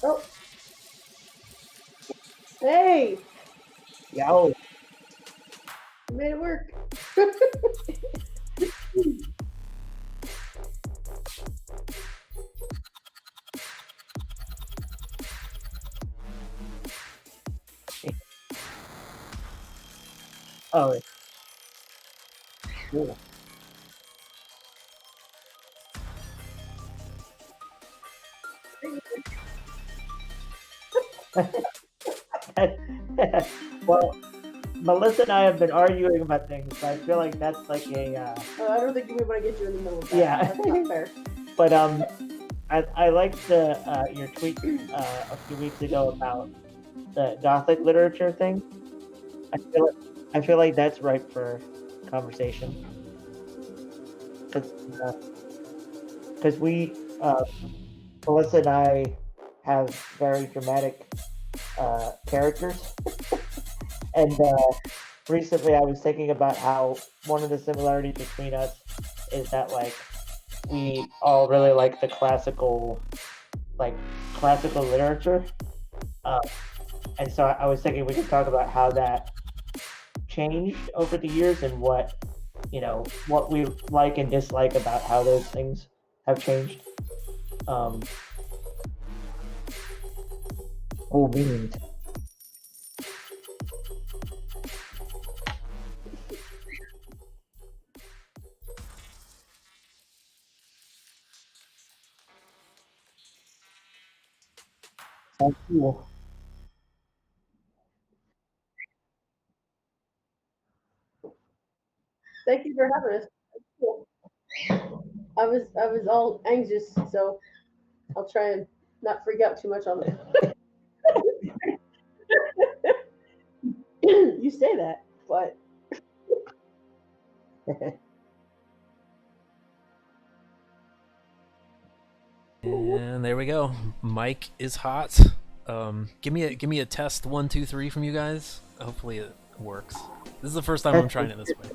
Oh, hey, Yo. you made it work. Oh, cool. Well, Melissa and I have been arguing about things, so I feel like that's like a I don't think we want to get you in the middle of that. Yeah. That's not fair. but I liked your tweet a few weeks ago about the Gothic literature thing. I feel like I feel like that's ripe for conversation because we Melissa and I have very dramatic characters, and recently I was thinking about how one of the similarities between us is that like we all really like the classical literature, uh, and so I was thinking we could talk about how that changed over the years and what we like and dislike about how those things have changed. Um, oh, memes. Sounds cool. Thank you for having us. Cool. I was all anxious, so I'll try and not freak out too much on it. You say that, but And there we go. Mic is hot. Give me a test 1, 2, 3 from you guys. Hopefully it works. This is the first time I'm trying it this way.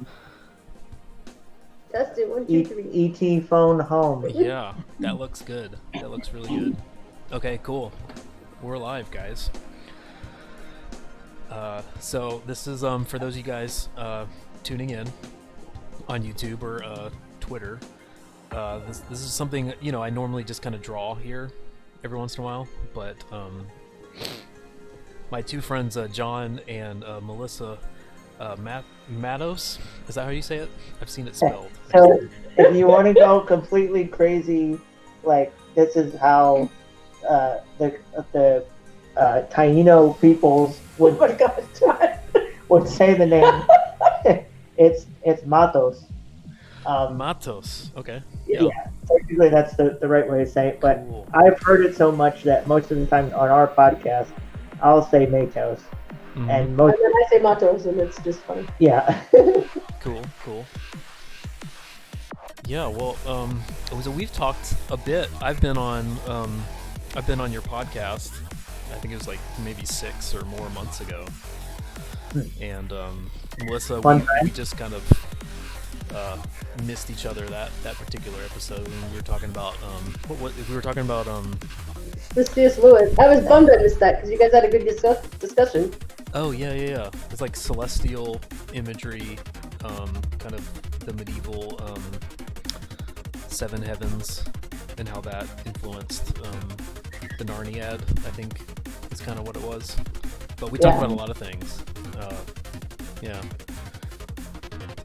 test it. 1, 2, 3. ET phone home. Yeah, that looks good. That looks really good. Okay, cool. We're live, guys. So this is for those of you guys tuning in on YouTube or Twitter. This is something I normally just kind of draw here every once in a while, but my two friends John and Melissa Matos, is that how you say it? I've seen it spelled. So if you want to go completely crazy, like this is how the Taino peoples would Oh my God, John. would say the name. it's Matos. Matos. Okay. Yeah, technically that's the right way to say it. But Cool. I've heard it so much that most of the time on our podcast, I'll say Matos, Mhm. and most And then I say Matos, and it's just funny. yeah. Cool. Yeah, well, so we've talked a bit. I've been on your podcast. I think it was like maybe 6 or more months ago. And Melissa, we just kind of missed each other that particular episode when we were talking about what we were talking about This C.S. Lewis. I was bummed I missed that because you guys had a good discussion. Oh yeah. It's like celestial imagery, kind of the medieval seven heavens and how that influenced the Narniad, I think is kind of what it was. But we talked about a lot of things. Yeah.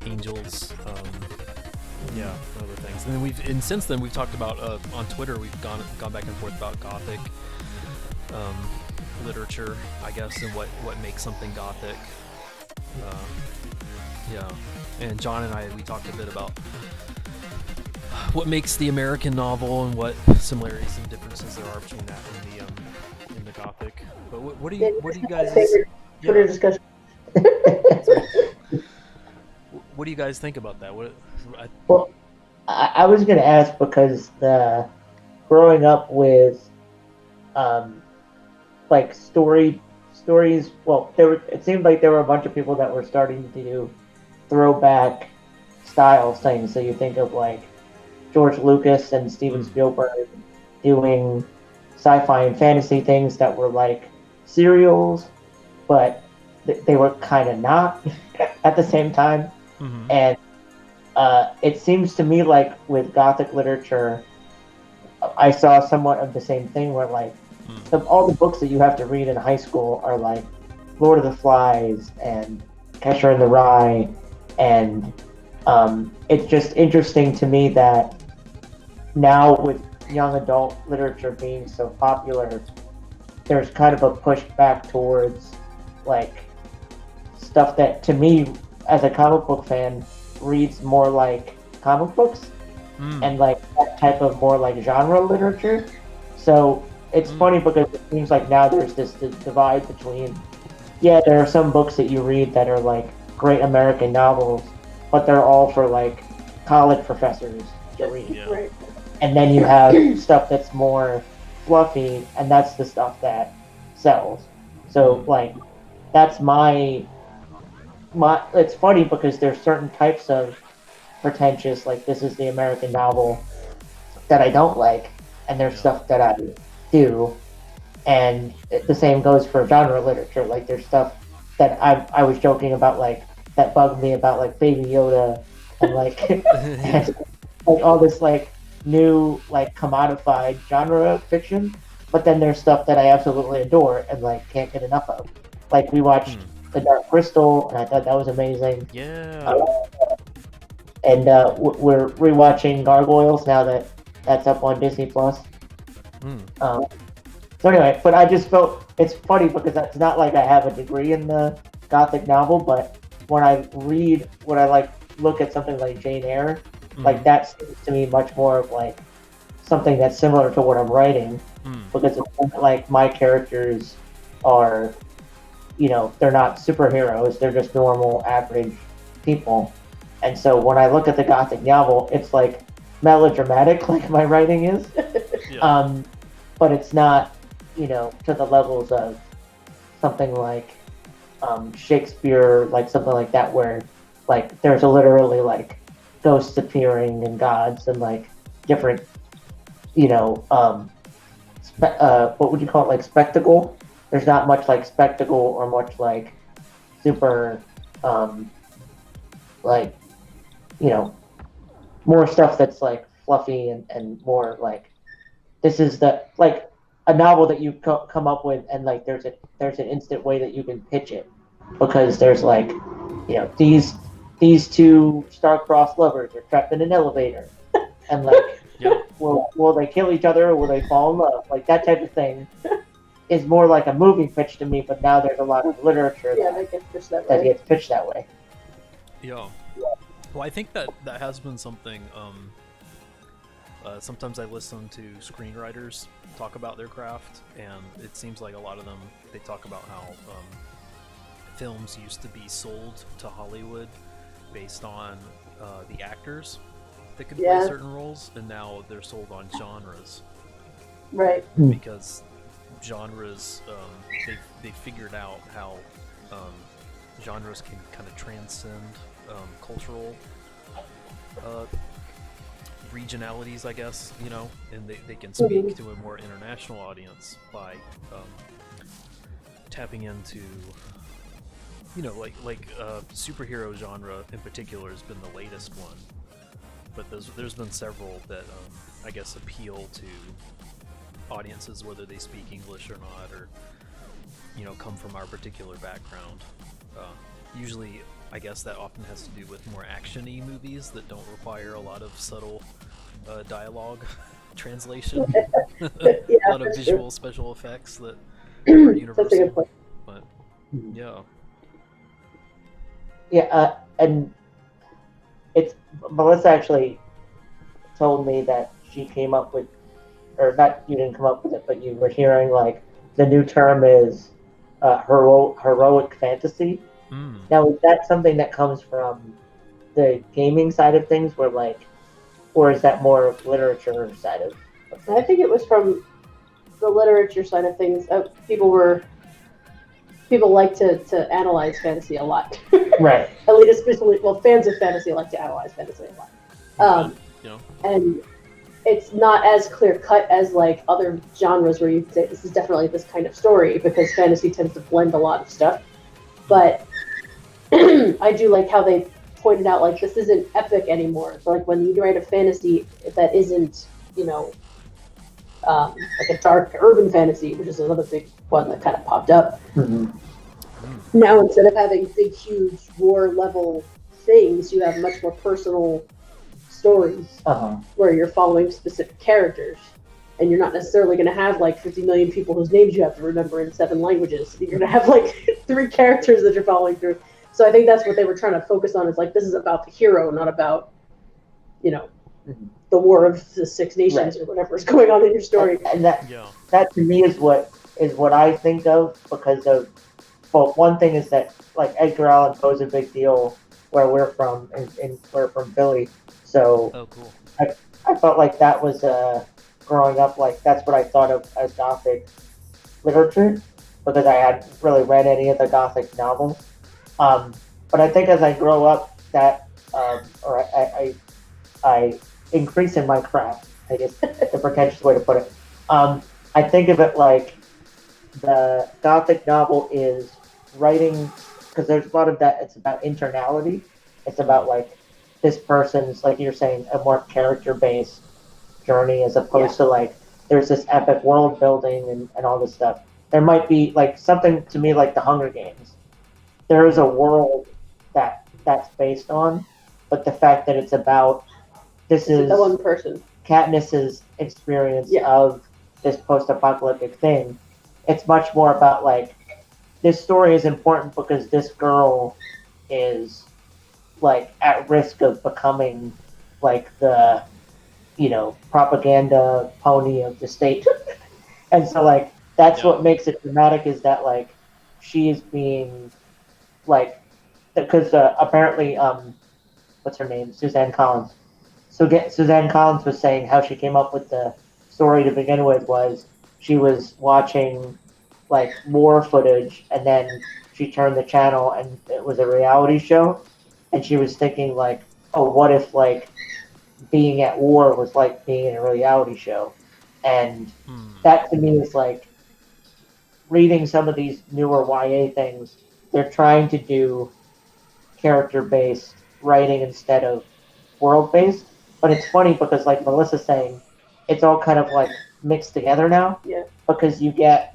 Angels, other things. And then since then we've talked about on Twitter we've gone back and forth about Gothic literature, I guess, and what makes something Gothic. And John and we talked a bit about what makes the American novel and what similarities and differences there are between that and the Gothic. But what do you guys? Twitter discussion. What do you guys think about that? Well, I was going to ask because growing up with like stories. Well, it seemed like there were a bunch of people that were starting to do throwback style things. So you think of like George Lucas and Steven Spielberg doing sci-fi and fantasy things that were like serials, but they were kind of not at the same time. Mm-hmm. And it seems to me like with Gothic literature, I saw somewhat of the same thing where like all the books that you have to read in high school are like Lord of the Flies and Catcher in the Rye, and it's just interesting to me that now with young adult literature being so popular, there's kind of a push back towards like stuff that to me as a comic book fan reads more like comic books and like that type of more like genre literature. So it's funny because it seems like now there's this divide between, yeah, there are some books that you read that are like great American novels, but they're all for like college professors to read. Yeah. Right. And then you have stuff that's more fluffy, and that's the stuff that sells. So like that's my it's funny because there's certain types of pretentious, like this is the American novel, that I don't like, and there's stuff that I do, and the same goes for genre literature. Like there's stuff that I was joking about, like that bugged me about like Baby Yoda and like and, like all this like new like commodified genre fiction, but then there's stuff that I absolutely adore and like can't get enough of. Like we watched The Dark Crystal, and I thought that was amazing. Yeah. And we're rewatching Gargoyles now that that's up on Disney Plus. So anyway, but I just felt it's funny because it's not like I have a degree in the Gothic novel, but when I read, when I like look at something like Jane Eyre, like that seems to me much more of like something that's similar to what I'm writing, because it's like my characters are, you know, they're not superheroes, they're just normal, average people. And so when I look at the Gothic novel, it's like melodramatic, like my writing is, but it's not, you know, to the levels of something like Shakespeare, like something like that, where like there's literally like ghosts appearing and gods and like different, you know, what would you call it, like spectacle? There's not much like spectacle or much like super, like, you know, more stuff that's like fluffy and more like, this is the, like a novel that you come up with and like there's an instant way that you can pitch it, because there's like, you know, these two star-crossed lovers are trapped in an elevator and like will they kill each other or will they fall in love, like that type of thing is more like a movie pitch to me. But now there's a lot of literature that gets pitched that that way. gets pitched that way. Well, I think that has been something. Sometimes I listen to screenwriters talk about their craft, and it seems like a lot of them, they talk about how films used to be sold to Hollywood based on the actors that could play certain roles, and now they're sold on genres. Right. Because genres, they figured out how genres can kind of transcend cultural regionalities, I guess, you know, and they can speak to a more international audience by tapping into, you know, like superhero genre in particular has been the latest one, but there's been several that I guess appeal to audiences whether they speak English or not, or, you know, come from our particular background. Usually, I guess that often has to do with more action-y movies that don't require a lot of subtle dialogue translation, a lot of visual special effects that are universal. That's a good point. But and it's, Melissa actually told me that she came up with, or not, you didn't come up with it, but you were hearing like the new term is heroic fantasy. Now, is that something that comes from the gaming side of things, where like, or is that more literature side of things? I think it was from the literature side of things. People like to analyze fantasy a lot. Right. At least, especially, well, fans of fantasy like to analyze fantasy a lot. And it's not as clear cut as like other genres where you could say this is definitely this kind of story, because fantasy tends to blend a lot of stuff. But I do like how they pointed out like this isn't epic anymore. So, like when you write a fantasy that isn't, you know, like a dark urban fantasy, which is another big one that kind of popped up. Mm-hmm. Now instead of having big, huge war level things, you have much more personal stories where you're following specific characters, and you're not necessarily going to have like 50 million people whose names you have to remember in 7 languages. You're going to have like 3 characters that you're following through. So I think that's what they were trying to focus on. Is like this is about the hero, not about, you know, the War of the Six Nations or whatever is going on in your story. And that to me is what I think of, because of, well, one thing is that like Edgar Allan Poe's a big deal where we're from, and we're from Philly. So cool. I felt like that was growing up, like that's what I thought of as Gothic literature, because I hadn't really read any of the Gothic novels. But I think as I grow up, that or I increase in my craft, I guess the pretentious way to put it. I think of it like the Gothic novel is writing, because there's a lot of that. It's about internality. It's about like this person's, like you're saying, a more character-based journey, as opposed to like there's this epic world building and all this stuff. There might be like something to me like the Hunger Games. There is a world that's based on, but the fact that it's about this is the one person. Katniss's experience of this post-apocalyptic thing. It's much more about like this story is important because this girl is like at risk of becoming like the, you know, propaganda pony of the state. And so like that's what makes it dramatic, is that like she is being like, because apparently what's her name, Suzanne Collins. So Suzanne Collins was saying how she came up with the story to begin with was she was watching like war footage, and then she turned the channel and it was a reality show, and she was thinking like, oh, what if like being at war was like being in a reality show? And that to me is like, reading some of these newer YA things, they're trying to do character-based writing instead of world-based. But it's funny because, like Melissa's saying, it's all kind of like mixed together now. Yeah. Because you get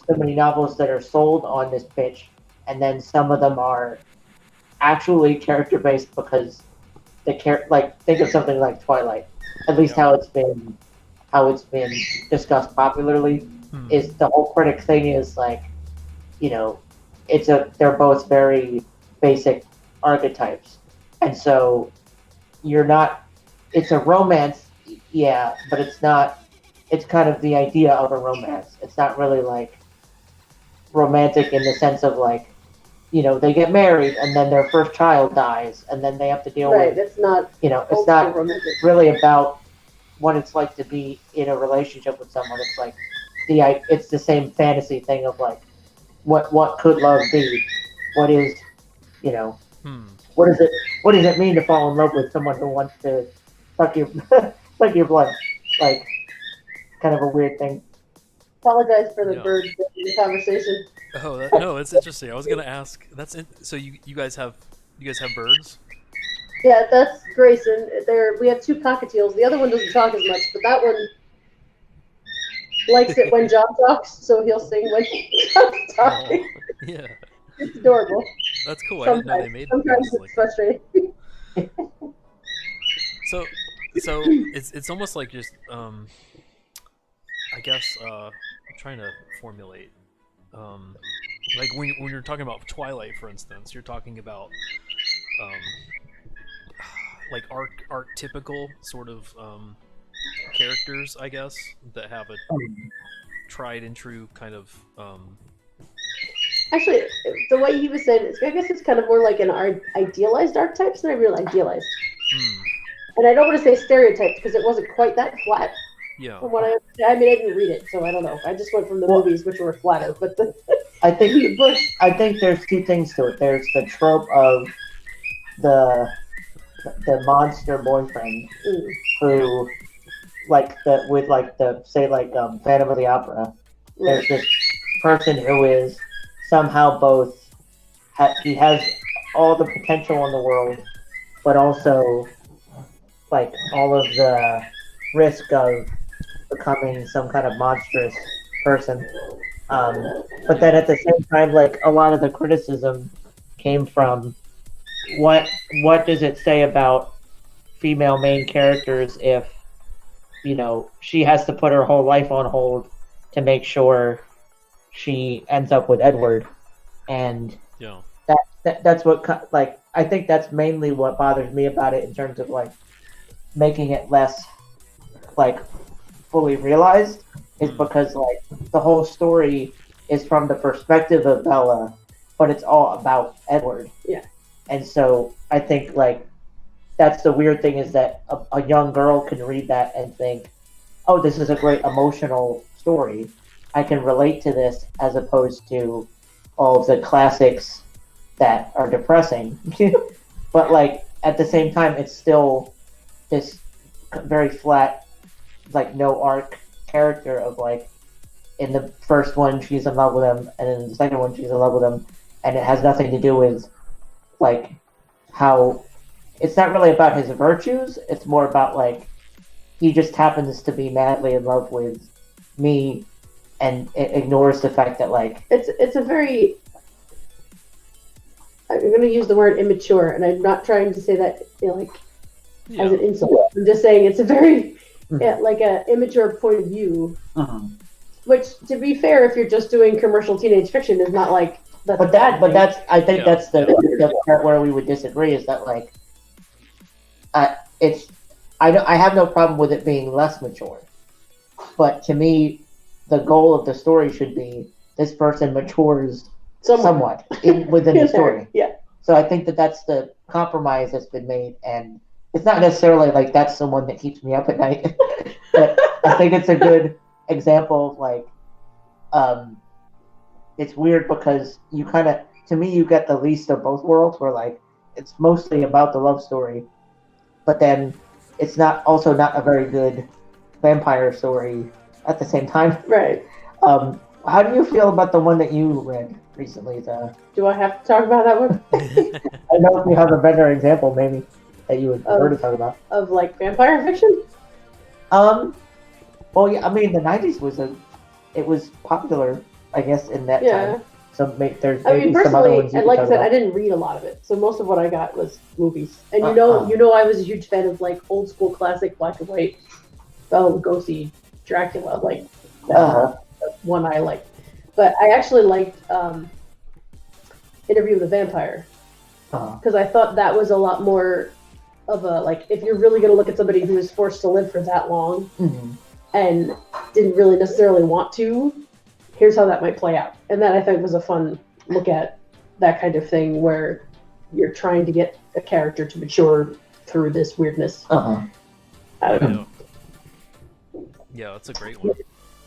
so many novels that are sold on this pitch, and then some of them are actually character-based because like think of something like Twilight. At least how it's been discussed popularly is the whole critic thing is like, you know, they're both very basic archetypes, and so it's a romance, but it's not. It's kind of the idea of a romance. It's not really like romantic in the sense of like, you know, they get married and then their first child dies and then they have to deal with. It's not. You know, it's not romantic. Really about what it's like to be in a relationship with someone. It's like it's the same fantasy thing of like, what could love be? What is, you know, what does it mean to fall in love with someone who wants to suck your suck your blood? Like, kind of a weird thing. Apologize for the bird in the conversation. Oh no, it's interesting. I was gonna ask. So you guys have birds? Yeah, that's Grayson. We have 2 cockatiels. The other one doesn't talk as much, but that one likes it when John talks, so he'll sing when John's talking. Oh, yeah. It's adorable. That's cool. I didn't know they made them. Sometimes it's frustrating. So it's almost like just I guess I'm trying to formulate like when you're talking about Twilight, for instance, you're talking about like archetypical sort of characters, I guess, that have a tried and true kind of Actually, the way he was saying it, I guess it's kind of more like an idealized archetype. It's not really idealized. And I don't want to say stereotyped because it wasn't quite that flat. Yeah. From what I mean, I didn't read it, so I don't know. I just went from the movies, which were flatter. But I think there's 2 things to it. There's the trope of the monster boyfriend who like the say like Phantom of the Opera. There's this person who is somehow both he has all the potential in the world, but also like all of the risk of becoming some kind of monstrous person. But then at the same time, like a lot of the criticism came from what does it say about female main characters if she has to put her whole life on hold to make sure she ends up with Edward, and Yeah. that's what like I think that's mainly what bothers me about it in terms of like making it less like fully realized is because like the whole story is from the perspective of Bella, but it's all about Edward. Yeah. And so I think like that's the weird thing is that a young girl can read that and think, oh, this is a great emotional story. I can relate to this as opposed to all of the classics that are depressing. But like at the same time, it's still this very flat, like no arc character of like in the first one she's in love with him, and in the second one she's in love with him, and it has nothing to do with like how it's not really about his virtues. It's more about like he just happens to be madly in love with me, and it ignores the fact that like it's a very I'm going to use the word immature, and I'm not trying to say that as an insult. I'm just saying it's a very like a immature point of view. Which, to be fair, if you're just doing commercial teenage fiction, is not like that's that's I think that's the part where we would disagree is that like I have no problem with it being less mature, but to me the goal of the story should be this person matures somewhat within the story. Yeah. So I think that's the compromise that's been made, and it's not necessarily like that's the one that keeps me up at night. But I think it's a good example of like it's weird because you kind of to me you get the least of both worlds where like it's mostly about the love story, but then it's not a very good vampire story at the same time. Right. How do you feel about the one that you read recently? Do I have to talk about that one? I know if you have a better example, maybe that you would prefer to talk about of like vampire fiction. Well, yeah, I mean the '90s it was popular, I guess, in that time. So there's maybe some other ones. Like I said, I didn't read a lot of it, so most of what I got was movies. And you know, I was a huge fan of like old school classic black and white Bela Lugosi Dracula, like that one I liked. But I actually liked Interview with a Vampire because I thought that was a lot more of a like if you're really going to look at somebody who was forced to live for that long and didn't really necessarily want to, here's how that might play out. And that I think was a fun look at that kind of thing where you're trying to get a character to mature through this weirdness. I don't know. Yeah, that's a great one.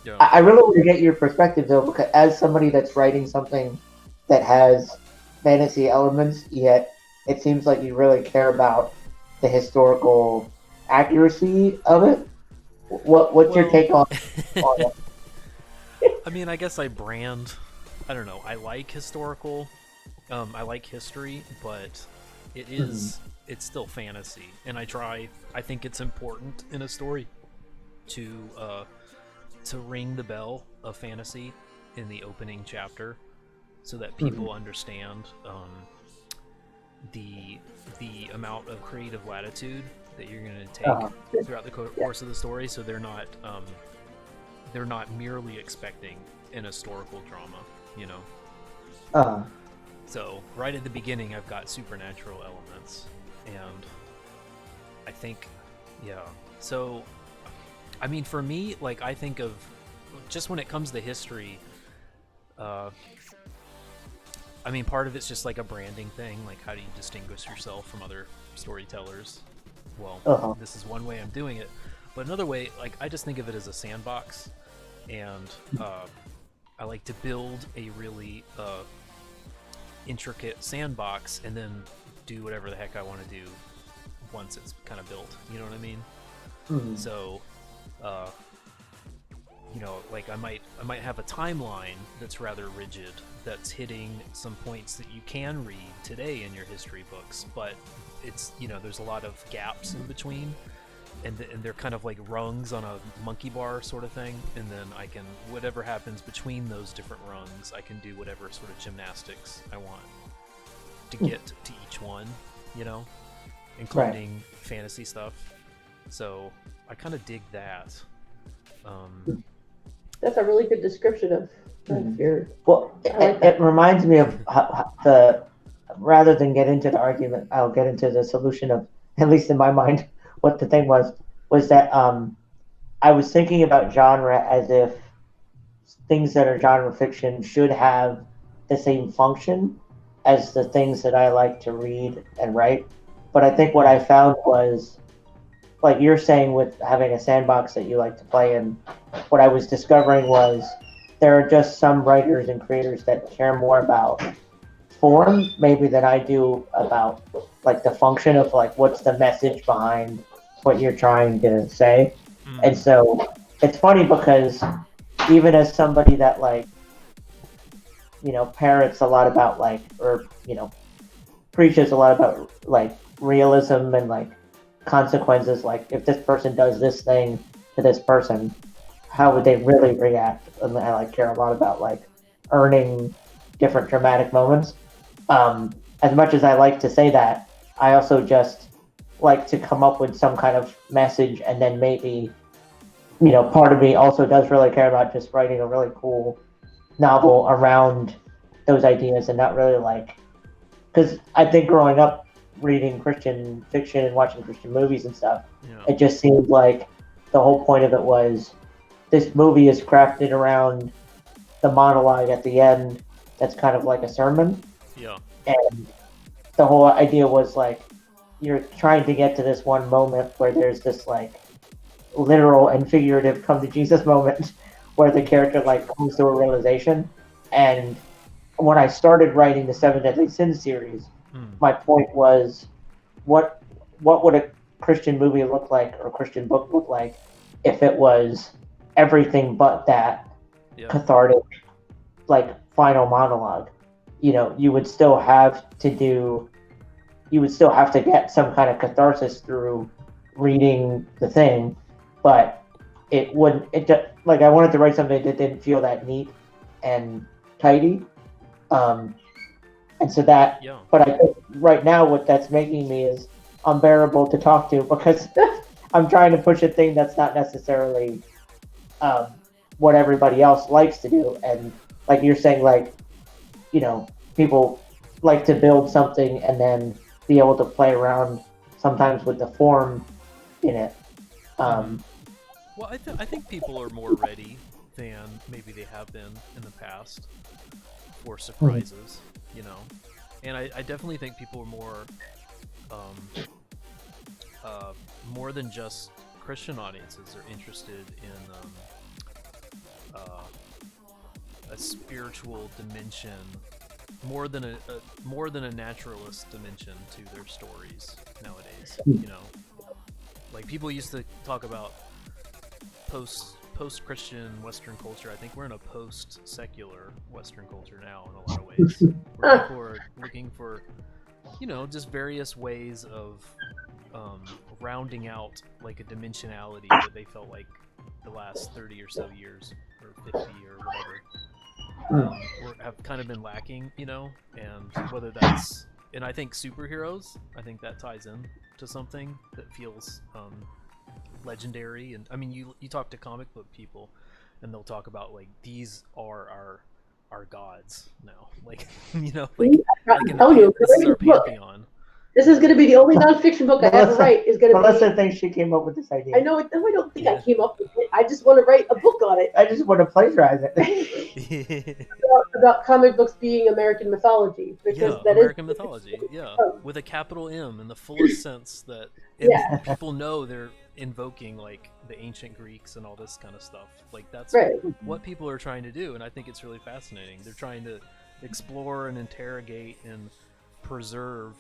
Yeah. I really want to get your perspective though, because as somebody that's writing something that has fantasy elements, yet it seems like you really care about the historical accuracy of it. What's your take on it? I mean, I guess I don't know, I like historical, I like history, but it's still fantasy, and I think it's important in a story to ring the bell of fantasy in the opening chapter so that people understand the amount of creative latitude that you're going to take throughout the course of the story, so they're not merely expecting an historical drama, you know. So right at the beginning I've got supernatural elements, and I think so I mean, for me, like, I think of just when it comes to history, I mean, part of it's just like a branding thing, like how do you distinguish yourself from other storytellers? Well, this is one way I'm doing it, but another way, like, I just think of it as a sandbox, and I like to build a really intricate sandbox and then do whatever the heck I want to do once it's kind of built, you know what I mean? So like I might have a timeline that's rather rigid, that's hitting some points that you can read today in your history books, but it's there's a lot of gaps in between, and they're kind of like rungs on a monkey bar sort of thing, and then I can, whatever happens between those different rungs, I can do whatever sort of gymnastics I want to get to each one, including fantasy stuff. So I kind of dig that. That's a really good description of your. Well, it reminds me of the. Rather than get into the argument, I'll get into the solution of, at least in my mind, what the thing was that I was thinking about genre as if things that are genre fiction should have the same function as the things that I like to read and write. But I think what I found was, like you're saying with having a sandbox that you like to play in, what I was discovering was there are just some writers and creators that care more about form maybe than I do about like the function of like what's the message behind what you're trying to say. And so it's funny because even as somebody that like parrots a lot about like, or preaches a lot about like realism and like consequences, like if this person does this thing to this person, how would they really react? And I like care a lot about like earning different dramatic moments. As much as I like to say that, I also just like to come up with some kind of message, and then maybe part of me also does really care about just writing a really cool novel around those ideas, and not really like, because I think growing up reading Christian fiction and watching Christian movies and stuff, it just seemed like the whole point of it was this movie is crafted around the monologue at the end that's kind of like a sermon. Yeah. And the whole idea was like you're trying to get to this one moment where there's this like literal and figurative come to Jesus moment where the character like comes to a realization. And when I started writing the Seven Deadly Sins series, my point was what would a Christian movie look like, or a Christian book look like, if it was everything but that cathartic like final monologue. You would still have to get some kind of catharsis through reading the thing, but I wanted to write something that didn't feel that neat and tidy. And so that, but I think right now what that's making me is unbearable to talk to, because I'm trying to push a thing that's not necessarily what everybody else likes to do. And like you're saying, like, people like to build something and then be able to play around sometimes with the form in it. Well, I think people are more ready than maybe they have been in the past for surprises, and I definitely think people are more than just Christian audiences are interested in a spiritual dimension, more than a naturalist dimension to their stories nowadays. Like people used to talk about post-Christian Western culture. I think we're in a post-secular Western culture now in a lot of ways, where people are looking for, just various ways of rounding out like a dimensionality that they felt like the last 30 or so years, or 50 or whatever, have kind of been lacking, and whether that's, and I think superheroes, I think that ties in to something that feels legendary. And I mean, you talk to comic book people and they'll talk about like, these are our gods now, like this is our pantheon. This is going to be the only nonfiction book I ever write. Is going to be. Melissa thinks she came up with this idea. I know. I don't think I came up with it. I just want to write a book on it. I just want to plagiarize it. about comic books being American mythology, because that American is mythology. Yeah, with a capital M in the fullest sense that people know they're invoking like the ancient Greeks and all this kind of stuff. Like that's what people are trying to do, and I think it's really fascinating. They're trying to explore and interrogate and preserve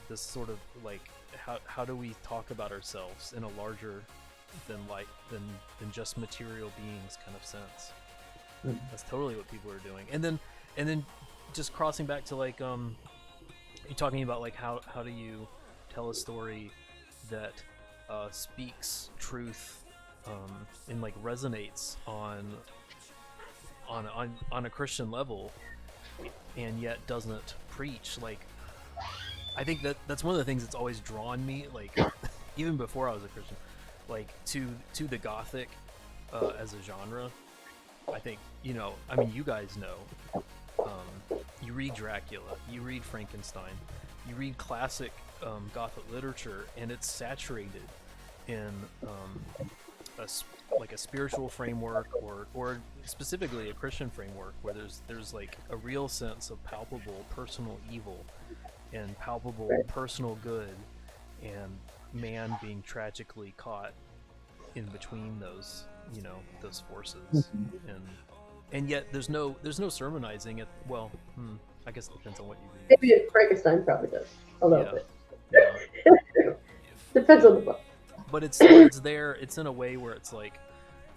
this sort of like how do we talk about ourselves in a larger than just material beings kind of sense. That's totally what people are doing. And then just crossing back to like you're talking about like how do you tell a story that speaks truth and like resonates on a Christian level and yet doesn't preach. Like I think that's one of the things that's always drawn me, like even before I was a Christian, like to the Gothic as a genre. I think, I mean, you guys know, you read Dracula, you read Frankenstein, you read classic Gothic literature, and it's saturated in a spiritual framework or specifically a Christian framework where there's like a real sense of palpable personal evil and palpable personal good, and man being tragically caught in between those those forces. And yet there's no sermonizing it. Well, I guess it depends on what you read. Maybe Frankenstein probably does a little bit. Yeah. Depends on the book. But it's there. It's in a way where it's like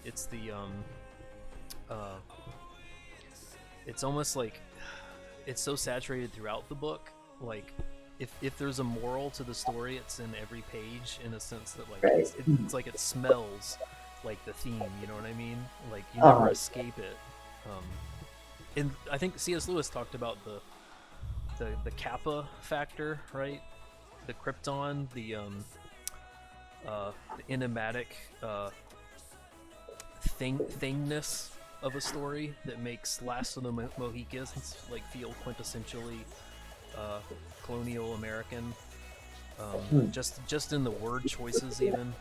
it's the it's almost like it's so saturated throughout the book. Like if there's a moral to the story, it's in every page in a sense that like it's like it smells like the theme. You know what I mean? Like you never escape it. And I think C.S. Lewis talked about the kappa factor, right? The krypton, the enigmatic thingness of a story that makes Last of the Mohicans like feel quintessentially colonial American. Just in the word choices, even.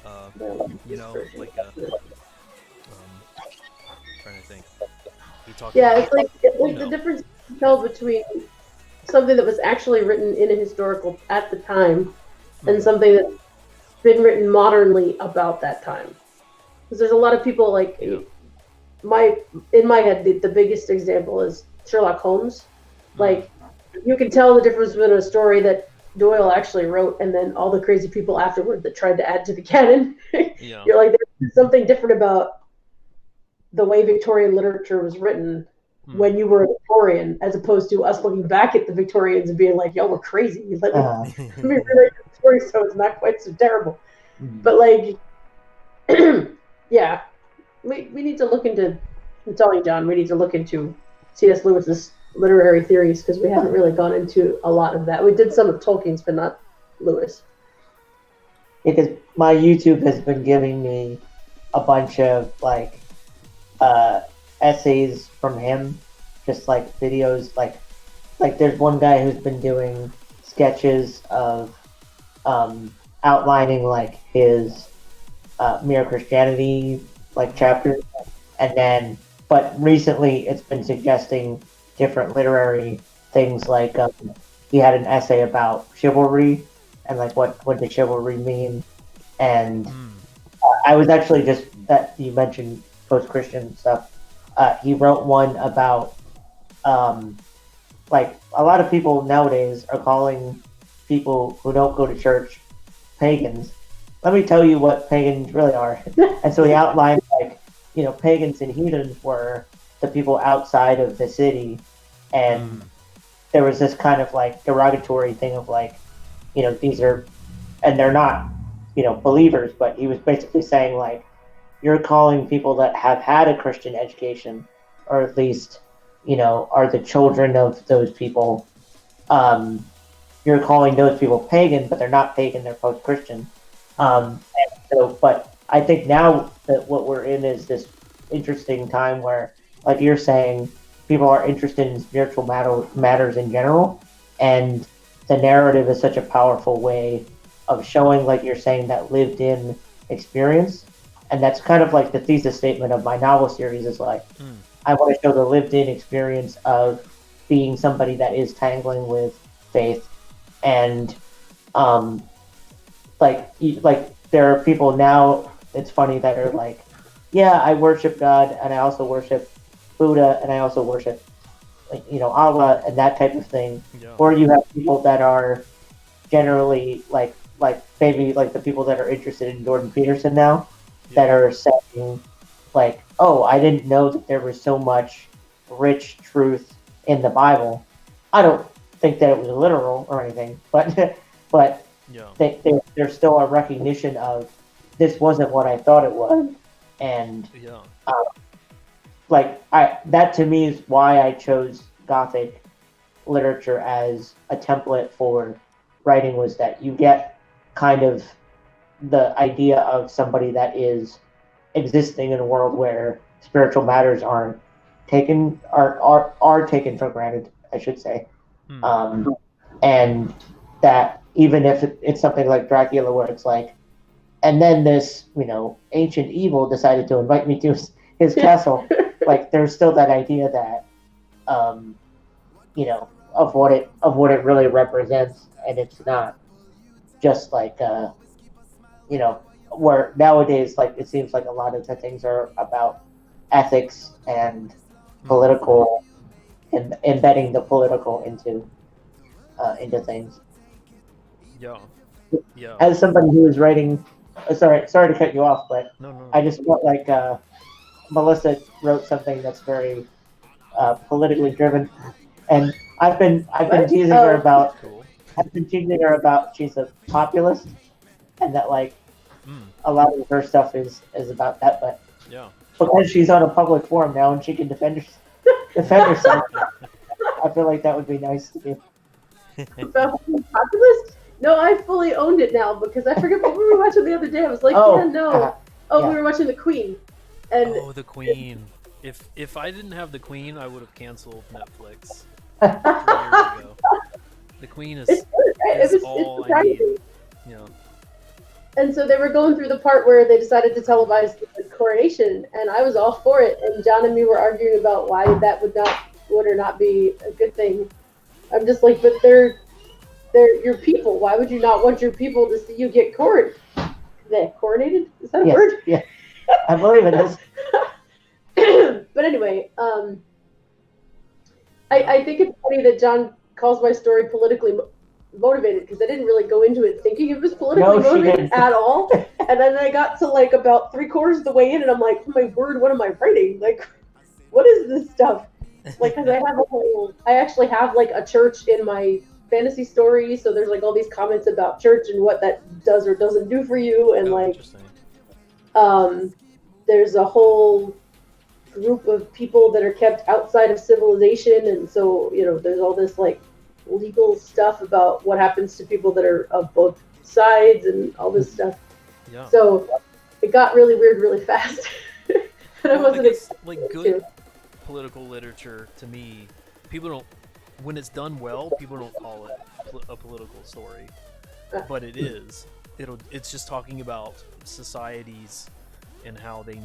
Like trying to think. It's like the difference you can tell between something that was actually written in a historical at the time and something that's been written modernly about that time. Because there's a lot of people like in my head the biggest example is Sherlock Holmes. Like you can tell the difference between a story that Doyle actually wrote and then all the crazy people afterward that tried to add to the canon. You're like, there's something different about the way Victorian literature was written when you were a Victorian, as opposed to us looking back at the Victorians and being like, yo, we're crazy. Let me relate the story so it's not quite so terrible. But like, we need to look into, I'm telling John, we need to look into C.S. Lewis's literary theories because we haven't really gone into a lot of that. We did some of Tolkien's, but not Lewis. Because my YouTube has been giving me a bunch of like essays from him, just like videos, like there's one guy who's been doing sketches of outlining like his Mere Christianity like chapters, and then but recently it's been suggesting different literary things, like he had an essay about chivalry and like what does chivalry mean, and I was actually just that you mentioned post-Christian stuff. He wrote one about like a lot of people nowadays are calling people who don't go to church pagans. Let me tell you what pagans really are. And so he outlined like, pagans and heathens were the people outside of the city, and there was this kind of like derogatory thing of like, these are, and they're not, believers, but he was basically saying like, you're calling people that have had a Christian education, or at least, are the children of those people. You're calling those people pagan, but they're not pagan, they're post-Christian. And so, but I think now that what we're in is this interesting time where, like you're saying, people are interested in spiritual matters in general, and the narrative is such a powerful way of showing, like you're saying, that lived-in experience. And that's kind of like the thesis statement of my novel series is like, I want to show the lived-in experience of being somebody that is tangling with faith. And like there are people now, it's funny, that are like, yeah, I worship God and I also worship Buddha and I also worship Allah and that type of thing. Yeah. Or you have people that are generally like like maybe like the people that are interested in Jordan Peterson now that are saying like, oh, I didn't know that there was so much rich truth in the Bible. I don't think that it was literal or anything, but but there's still a recognition of this wasn't what I thought it was, and like that to me is why I chose Gothic literature as a template for writing, was that you get kind of the idea of somebody that is existing in a world where spiritual matters are taken for granted, I should say. And that even if it's something like Dracula, where it's like, and then this, ancient evil decided to invite me to his castle, like there's still that idea that, of what it really represents, and it's not just like, where nowadays, like it seems like a lot of the things are about ethics and political, and embedding the political into things. Yeah. As somebody who is writing, sorry to cut you off, but No. I just felt like Melissa wrote something that's very politically driven, and I've been teasing her about. Cool. I've been teasing her about she's a populist, and that like a lot of her stuff is about that, but because she's on a public forum now and she can defend herself, I feel like that would be nice to do. About populist? No, I fully owned it now, because I forget what we were watching the other day. I was like, we were watching The Queen. And The Queen. If I didn't have The Queen, I would have canceled Netflix 3 years ago. The Queen is, all I need. And so they were going through the part where they decided to televise the coronation, and I was all for it. And John and me were arguing about why that would or not be a good thing. I'm just like, but they're your people. Why would you not want your people to see you get coronated? Is that a word? Yeah, I believe it is. But anyway, I think it's funny that John calls my story politically motivated, because I didn't really go into it thinking it was politically motivated at all. And then I got to like about 3/4 of the way in, and I'm like, oh my word, what am I writing? Like, what is this stuff? Like, because I actually have like a church in my fantasy story, so there's like all these comments about church and what that does or doesn't do for you, and there's a whole group of people that are kept outside of civilization, and so there's all this like legal stuff about what happens to people that are of both sides and all this stuff. So it got really weird really fast. And I wasn't like good political literature, to me, people don't, when it's done well, people don't call it a political story, but it is. It's just talking about societies and how they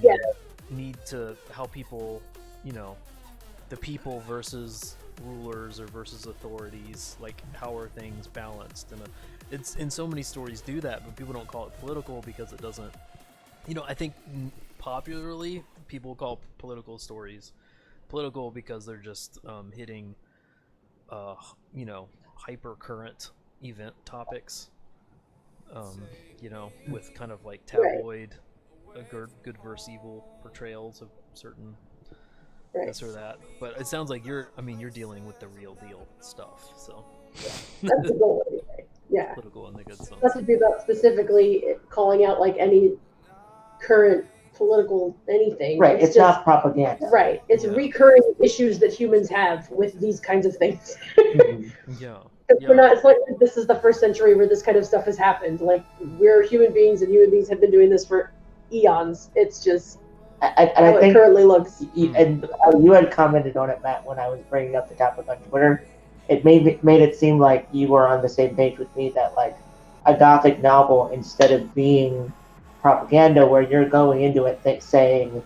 need to, how people, the people versus rulers or versus authorities, like how are things balanced, and it's in so many stories do that, but people don't call it political because it doesn't, I think popularly people call political stories political because they're just hitting hyper current event topics, with kind of like tabloid good versus evil portrayals of certain this or that. But it sounds like you're dealing with the real deal stuff, so that's a goal anyway. Yeah, political in the good sense. That's to be about specifically calling out like any current political anything. Right, it's just not propaganda. Right, it's recurring issues that humans have with these kinds of things. We're not, it's like this is the first century where this kind of stuff has happened. Like, we're human beings, and human beings have been doing this for eons. It's just I think it currently looks. And you had commented on it, Matt, when I was bringing up the topic on Twitter. It made it seem like you were on the same page with me, that like a Gothic novel, instead of being propaganda where you're going into it saying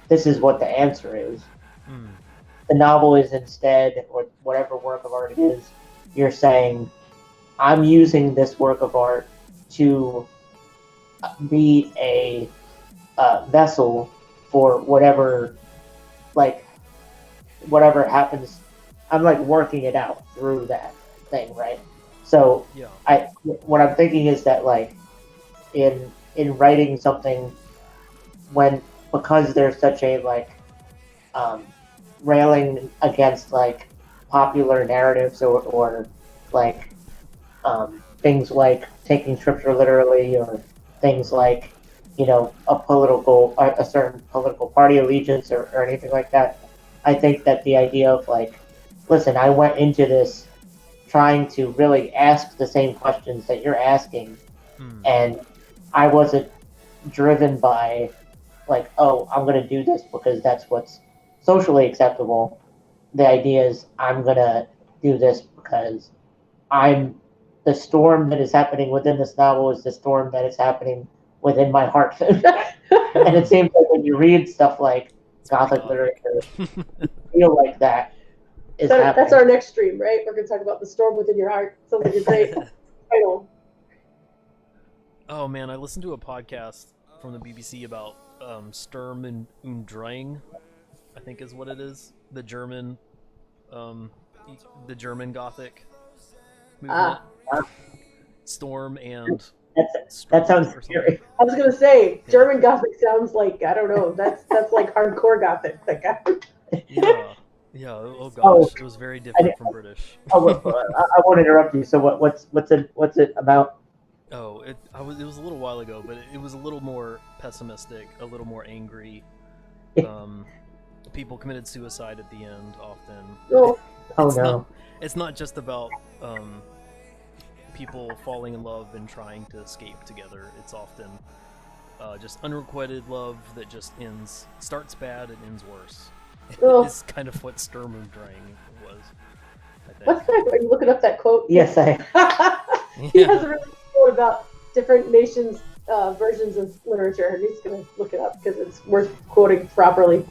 this is what the answer is, the novel is instead, or whatever work of art it is, you're saying, I'm using this work of art to be a vessel for whatever happens. I'm like working it out through that thing, right? So Yeah. what I'm thinking is that like in writing something because there's such a like um, railing against like popular narratives or like things like taking scripture literally or things like a certain political party allegiance or anything like that. I think that the idea of like, listen, I went into this trying to really ask the same questions that you're asking, and I wasn't driven by like, oh, I'm going to do this because that's what's socially acceptable. The idea is I'm going to do this because I'm the storm that is happening within this novel is the storm that is happening within my heart. And it seems like when you read stuff like It's Gothic pretty literature, you feel like that is So happening. that's our next stream, right? We're going to talk about the storm within your heart. Sounds like a great title. Oh man, I listened to a podcast from the BBC about Sturm und Drang, I think is what it is. The German Gothic movement. Storm and that sounds scary. I was gonna say German Gothic sounds like I don't know. That's like hardcore Gothic. Yeah. Oh gosh, it was very different from British. I won't interrupt you. So what's it about? Oh, it was a little while ago, but it was a little more pessimistic, a little more angry. People committed suicide at the end often. It's not just about people falling in love and trying to escape together. It's often just unrequited love that just starts bad and ends worse. It's kind of what Sturm und Drang was, I think. What's that? Are you looking up that quote? Yes, I. He has a really good quote about different nations' versions of literature, and he's going to look it up because it's worth quoting properly.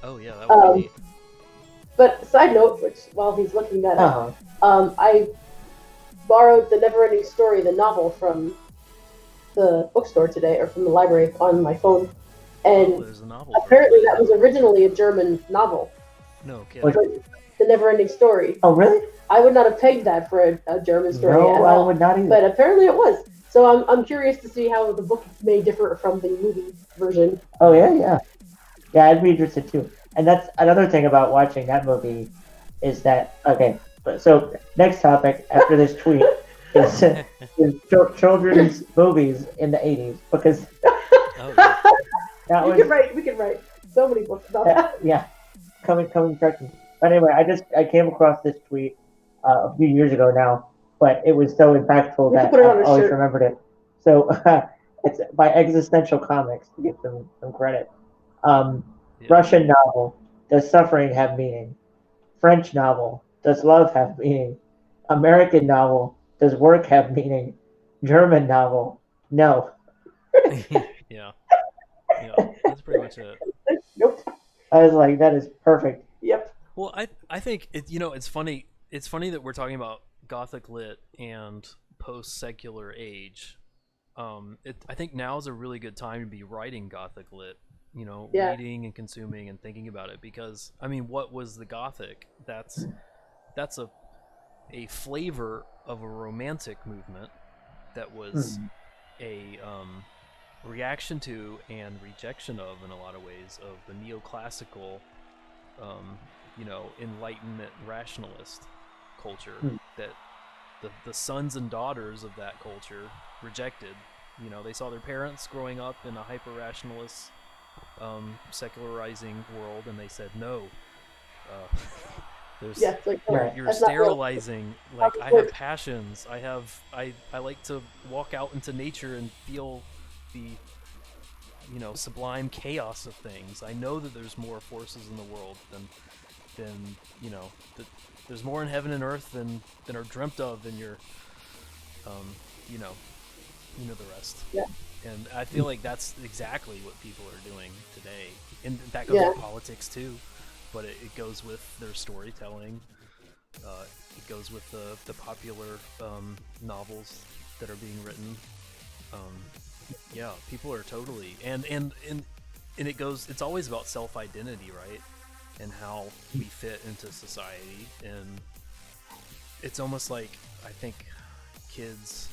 Oh yeah, that would be. But side note, which while he's looking that up, I borrowed the Neverending Story, the novel, from the bookstore today, or from the library on my phone. And there's a novel apparently that was originally a German novel. No kidding. The Neverending Story. Oh, really? I would not have pegged that for a German story at all. I would not either. But apparently it was. So I'm curious to see how the book may differ from the movie version. Oh, yeah. Yeah, I'd be interested too. And that's another thing about watching that movie is that, okay, so next topic after this tweet is children's movies in the 80s, because we could write so many books about that. Yeah, coming correction. But anyway, I came across this tweet a few years ago now, but it was so impactful that I always remembered it. So it's by Existential Comics, to give them some credit. Russian novel, does suffering have meaning? French novel, does love have meaning? American novel, does work have meaning? German novel, no. Yeah, that's pretty much it. Nope. I was like, that is perfect. Yep. Well, I think it's funny. It's funny that we're talking about Gothic lit and post-secular age. I think now is a really good time to be writing Gothic lit. Reading and consuming and thinking about it, because I mean, what was the Gothic? That's a flavor of a romantic movement that was a reaction to and rejection of, in a lot of ways, of the neoclassical Enlightenment rationalist culture that the sons and daughters of that culture rejected. They saw their parents growing up in a hyper-rationalist secularizing world, and they said no. You're sterilizing. Like, I have passions. I like to walk out into nature and feel the sublime chaos of things. I know that there's more forces in the world than there's more in heaven and earth than are dreamt of in your the rest. Yeah. And I feel like that's exactly what people are doing today. And that goes with politics too, but it goes with their storytelling. It goes with the popular novels that are being written. People are totally and it goes. It's always about self-identity, right? And how we fit into society. And it's almost like, I think kids.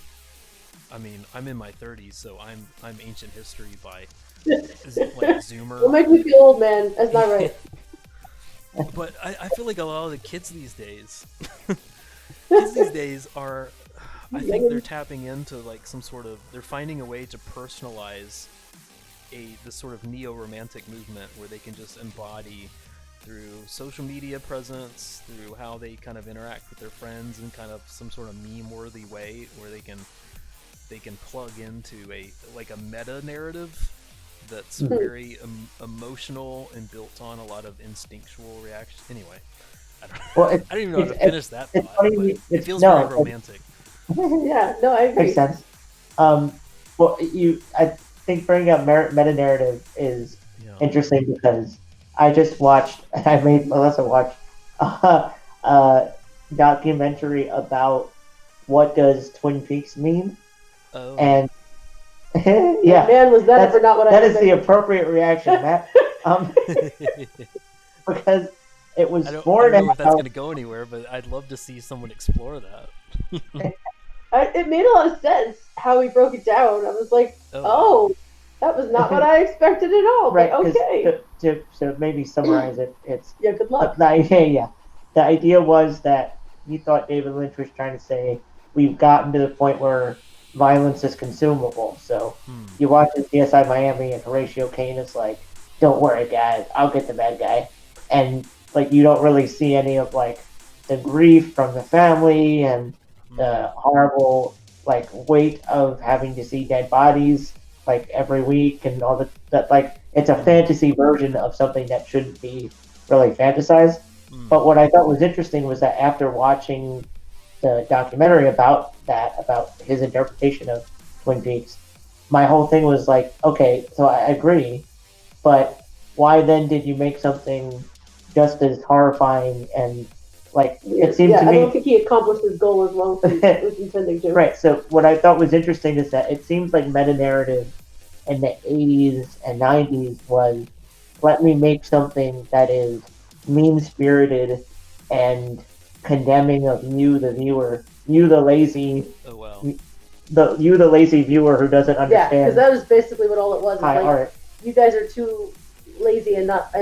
I mean, I'm in my 30s, so I'm ancient history by like Zoomer. Don't make me feel old, man. That's not right. But I feel like a lot of the kids these days are, I think they're tapping into like some sort of, they're finding a way to personalize this sort of neo-romantic movement where they can just embody through social media presence, through how they kind of interact with their friends in kind of some sort of meme-worthy way, where they can plug into a meta narrative that's very emotional and built on a lot of instinctual reaction. Anyway, I don't even know how to finish that thought, but it feels very romantic. Yeah, no, I agree. Makes sense. Well, I think bringing up meta narrative is interesting because I just watched, I made Melissa watch a documentary about what does Twin Peaks mean. Oh. And yeah, man, was that ever not what that I is the appropriate reaction, Matt. Because it was I don't born know if that's going to go anywhere, but I'd love to see someone explore that. It made a lot of sense how he broke it down. I was like, oh that was not what I expected at all. Right. But okay. To maybe summarize it, it's good luck. The idea was that he thought David Lynch was trying to say we've gotten to the point where violence is consumable. So you watch the CSI Miami and Horatio Caine is like, don't worry, guys, I'll get the bad guy. And like you don't really see any of like the grief from the family and the horrible like weight of having to see dead bodies like every week and all that like it's a fantasy version of something that shouldn't be really fantasized. But what I thought was interesting was that after watching the documentary about his interpretation of Twin Peaks, my whole thing was like, okay, so I agree, but why then did you make something just as horrifying and like it seemed to me? I don't think he accomplished his goal as well as he was intending to. Right. So what I thought was interesting is that it seems like meta-narrative in the 80s and 90s was, let me make something that is mean-spirited and condemning of you, the viewer, you, the lazy, the lazy viewer who doesn't understand. Yeah, because that was basically what all it was. High art. You guys are too lazy and not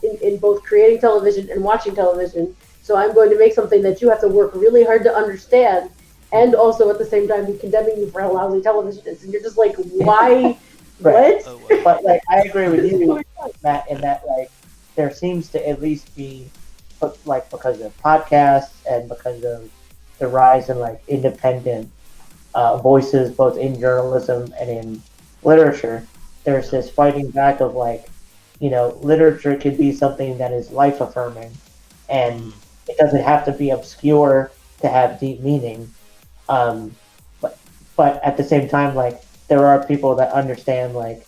in both creating television and watching television. So I'm going to make something that you have to work really hard to understand, and also at the same time be condemning you for how lousy television is. And you're just like, why? Right. What? But like, I agree with you, Matt, in that like there seems to at least be like because of podcasts and because of the rise in like independent voices both in journalism and in literature, there's this fighting back of like, literature could be something that is life affirming and it doesn't have to be obscure to have deep meaning. But at the same time, like there are people that understand like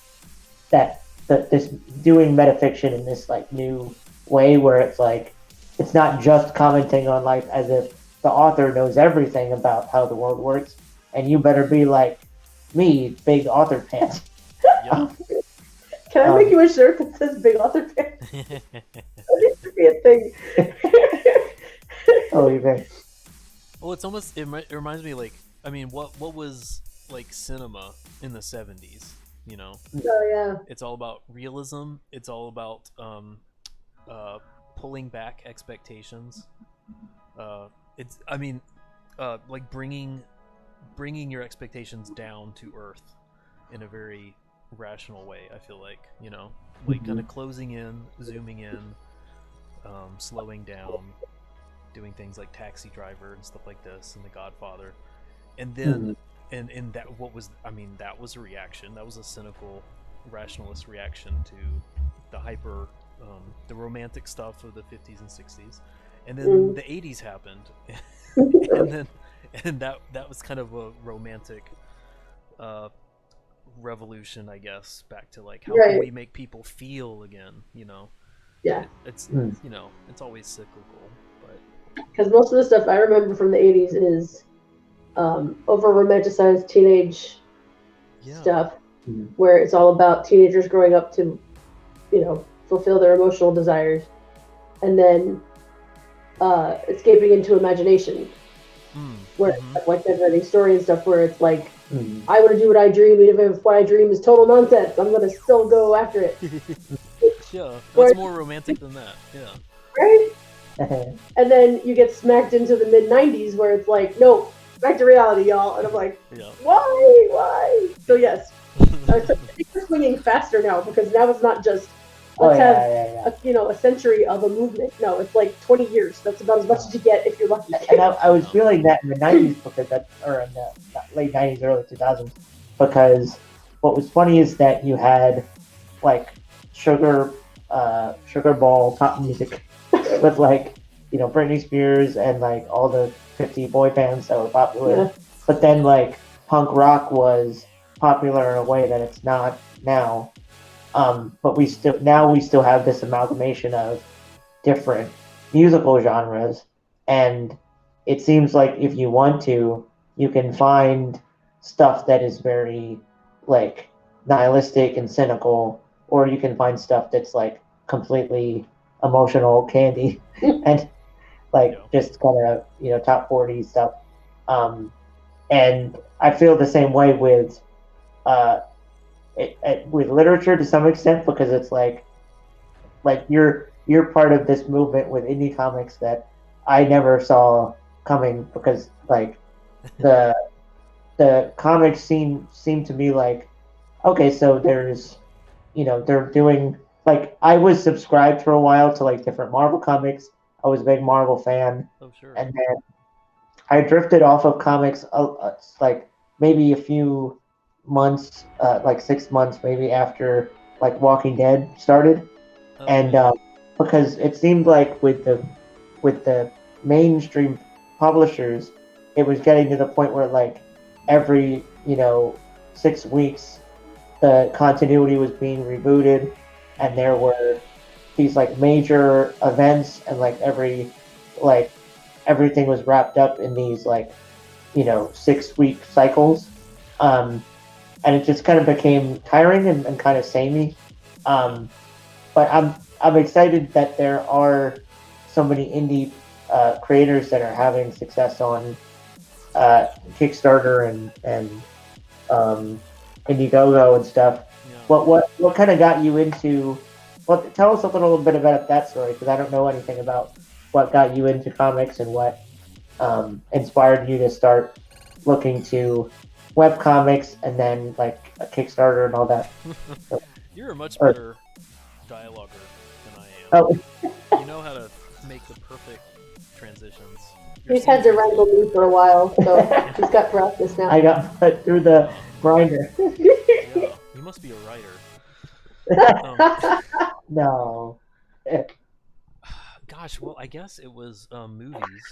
that this doing metafiction in this like new way where it's like it's not just commenting on life as if the author knows everything about how the world works, and you better be like me, big author pants. Yeah. Can I make you a shirt that says big author pants? That needs to be a thing. Oh, you bet. Well, it's almost it reminds me like, I mean, what was like cinema in the 70s, Oh yeah. It's all about realism. It's all about pulling back expectations. Like bringing your expectations down to earth in a very rational way. I feel like, like kind of closing in, zooming in, slowing down, doing things like Taxi Driver and stuff like this, and The Godfather, and then and that that was a reaction. That was a cynical, rationalist reaction to the hyper, the romantic stuff of the 50s and 60s, and then the 80s happened, and that was kind of a romantic revolution, I guess, back to like how can we make people feel again, Yeah. It's it's always cyclical, but because most of the stuff I remember from the 80s is over romanticized teenage stuff, where it's all about teenagers growing up to, fulfill their emotional desires, and then escaping into imagination. where like there's any story and stuff where it's like, I want to do what I dream, even if what I dream is total nonsense. I'm gonna still go after it. Yeah, what's more romantic than that? Yeah. Right? And then you get smacked into the mid 90s where it's like, no, back to reality, y'all. And I'm like, why? So yes, we're swinging faster now because now it's not just let's have a century of a movement. No, it's like 20 years. That's about as much as you get if you're lucky. And I was feeling that in the 90s because or in the late 90s, early 2000s, because what was funny is that you had like sugar ball pop music with like, Britney Spears and like all the 50 boy bands that were popular. Yeah. But then like punk rock was popular in a way that it's not now. But we still have this amalgamation of different musical genres, and it seems like if you want to, you can find stuff that is very like nihilistic and cynical, or you can find stuff that's like completely emotional candy and like just kind of top 40 stuff. And I feel the same way with with literature to some extent, because it's like you're part of this movement with indie comics that I never saw coming, because like the comics seem to me like, okay, so there's they're doing, like, I was subscribed for a while to like different Marvel comics. I was a big Marvel fan. Oh, sure. And then I drifted off of comics like maybe a few months, like 6 months maybe after like Walking Dead started. And because it seemed like with the mainstream publishers, it was getting to the point where like every 6 weeks the continuity was being rebooted, and there were these like major events, and like everything was wrapped up in these like 6-week cycles, and it just kind of became tiring and kind of samey. But I'm excited that there are so many indie creators that are having success on Kickstarter and Indiegogo and stuff. Yeah. What kind of got you into? Well, tell us a little bit about that story, because I don't know anything about what got you into comics and what inspired you to start looking to web comics and then like a Kickstarter and all that. You're a much better dialoguer than I am. Oh. You know how to make the perfect transitions. He's had to wrangle me for a while, so he's got practice now. I got put through the grinder. Yeah, you must be a writer. No. Gosh, well, I guess it was movies.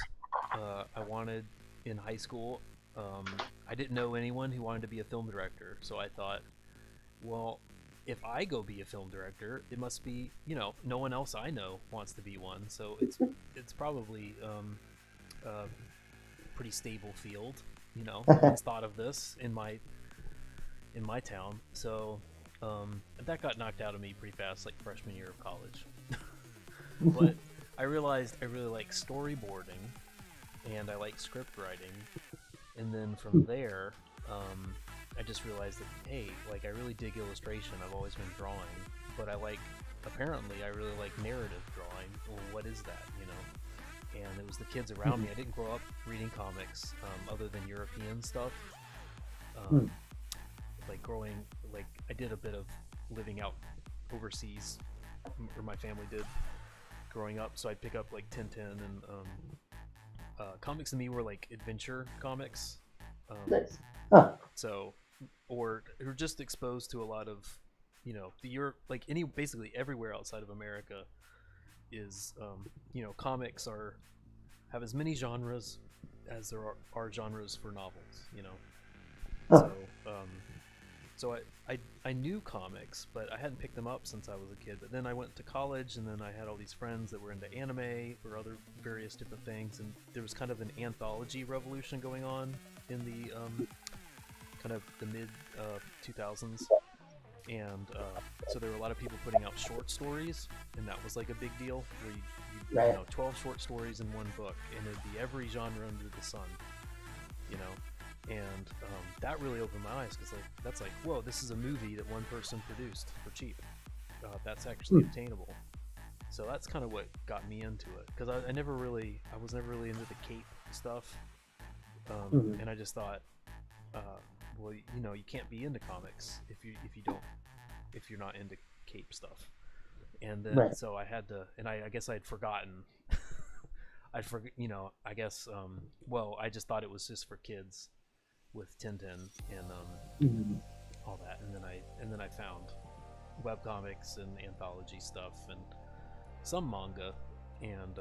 I wanted in high school. I didn't know anyone who wanted to be a film director, so I thought, well, if I go be a film director, it must be, no one else I know wants to be one, so it's probably a pretty stable field. No one's thought of this in my town, so that got knocked out of me pretty fast, like freshman year of college. But I realized I really like storyboarding, and I like script writing, and then from there, I just realized that, hey, like, I really dig illustration. I've always been drawing, but apparently I really like narrative drawing. Well, what is that, And it was the kids around me. I didn't grow up reading comics, other than European stuff. Like I did a bit of living out overseas, or my family did, growing up, so I'd pick up like Tintin, and comics to me were like adventure comics. Nice. So, or just exposed to a lot of, the Europe, like basically everywhere outside of America is, comics have as many genres as there are genres for novels, So I knew comics, but I hadn't picked them up since I was a kid. But then I went to college, and then I had all these friends that were into anime or other various different things, and there was kind of an anthology revolution going on in the kind of the mid 2000s, and so there were a lot of people putting out short stories, and that was like a big deal, where you 12 short stories in one book, and it'd be every genre under the sun. you know. And that really opened my eyes because that's like, whoa, this is a movie that one person produced for cheap. That's actually obtainable. So that's kind of what got me into it because I was never really into the cape stuff, and I just thought, well, you know, you can't be into comics if you're not into cape stuff. And then so I had to, and I guess I'd forgotten. You know, I guess well, I just thought it was just for kids with Tintin and all that, and then I found webcomics and anthology stuff and some manga, and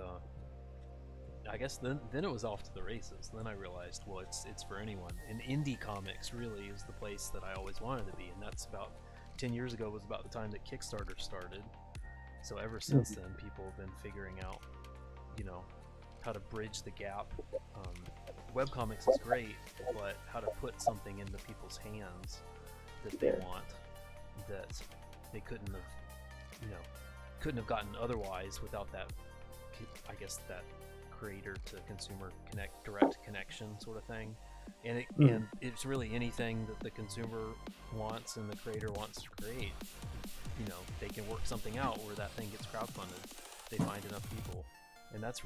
I guess then it was off to the races. Then I realized, well, it's for anyone, and indie comics really is the place that I always wanted to be, and that's about 10 years ago was about the time that Kickstarter started. So ever since then, people have been figuring out, you know, how to bridge the gap. Webcomics is great, but how to put something into people's hands that they want, that they couldn't have gotten otherwise without that, I guess, that creator to consumer direct connection sort of thing. And and it's really anything that the consumer wants and the creator wants to create. You know, they can work something out where that thing gets crowdfunded. They find enough people. And that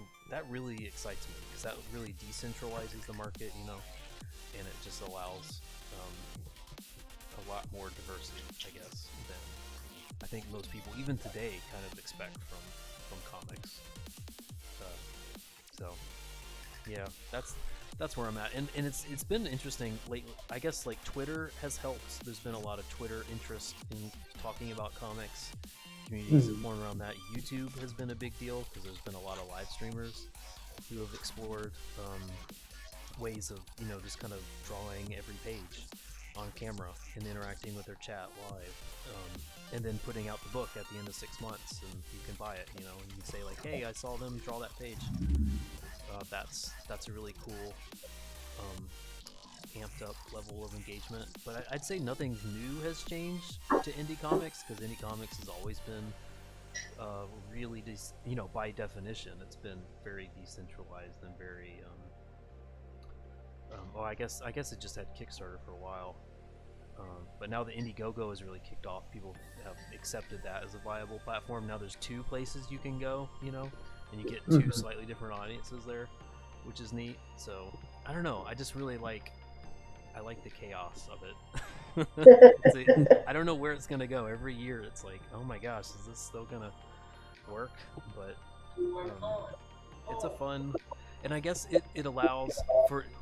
really excites me because that really decentralizes the market, you know, and it just allows a lot more diversity, I guess, than I think most people, even today, kind of expect from comics. So, yeah, that's where I'm at, and it's been interesting lately. I guess like Twitter has helped. There's been a lot of Twitter interest in talking about comics. Communities have formed around that. YouTube has been a big deal because there's been a lot of live streamers who have explored ways of, you know, just kind of drawing every page on camera and interacting with their chat live, and then putting out the book at the end of 6 months, and you can buy it, you know, and you can say like, hey, I saw them draw that page. That's a really cool amped up level of engagement. But I'd say nothing new has changed to indie comics, because indie comics has always been really you know, by definition it's been very decentralized and very well, I guess it just had Kickstarter for a while, but now the Indiegogo has really kicked off. People have accepted that as a viable platform. Now there's 2 places you can go, you know, and you get 2 slightly different audiences there, which is neat. So I don't know, I just really like the chaos of it. I don't know where it's gonna go. Every year it's like, oh my gosh, is this still gonna work? But it's a fun, and I guess it allows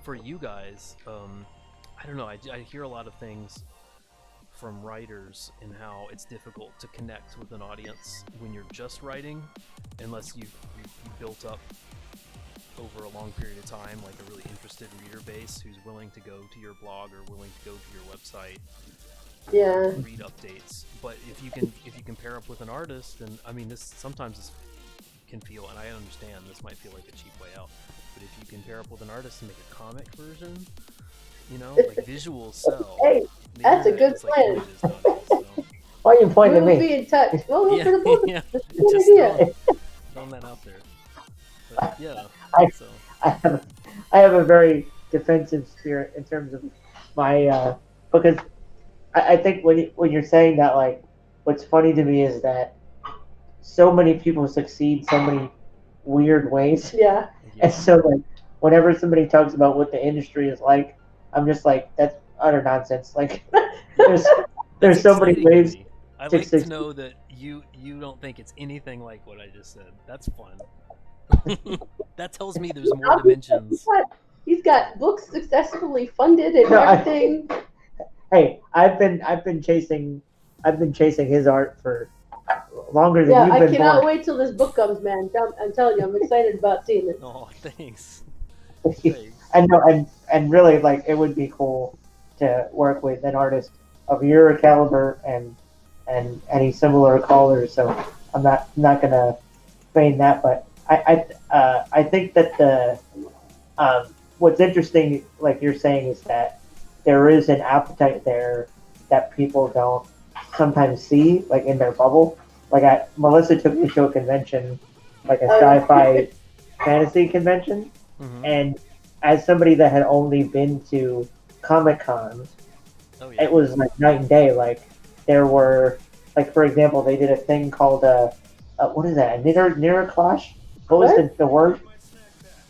for you guys, I don't know, I hear a lot of things from writers and how it's difficult to connect with an audience when you're just writing, unless you've built up over a long period of time like a really interested reader base who's willing to go to your blog or willing to go to your website, read updates. But if you can pair up with an artist, and I mean, this can feel, and I understand this might feel like a cheap way out, but if you can pair up with an artist and make a comic version, you know, like visuals sell. Hey, that's a good plan. Why are you pointing at me? We'll be in touch. Well, look for the book. Yeah, Good idea. throwing that out there. But yeah, I have a very defensive spirit in terms of my because I think when you're saying that, like, what's funny to me is that so many people succeed so many weird ways. Yeah. And so, like, whenever somebody talks about what the industry is like, I'm just like, that's utter nonsense. Like, there's so many ways. I like to know that you don't think it's anything like what I just said. That's fun. That tells me there's more dimensions. He's got books successfully funded and everything. Hey, I've been chasing his art for longer than you've been. I cannot wait till this book comes, man. I'm telling you, I'm excited about seeing it. Oh, thanks. I know, and really, like, it would be cool to work with an artist of your caliber and any similar callers. So I'm not gonna feign that, but I think that the what's interesting, like you're saying, is that there is an appetite there that people don't sometimes see, like, in their bubble. Like, Melissa took me to a convention, like a sci-fi fantasy convention, and as somebody that had only been to Comic Cons, Oh yeah. it was like night and day. Like there were, like for example, they did a thing called what is that? A knitter clash? What was the word?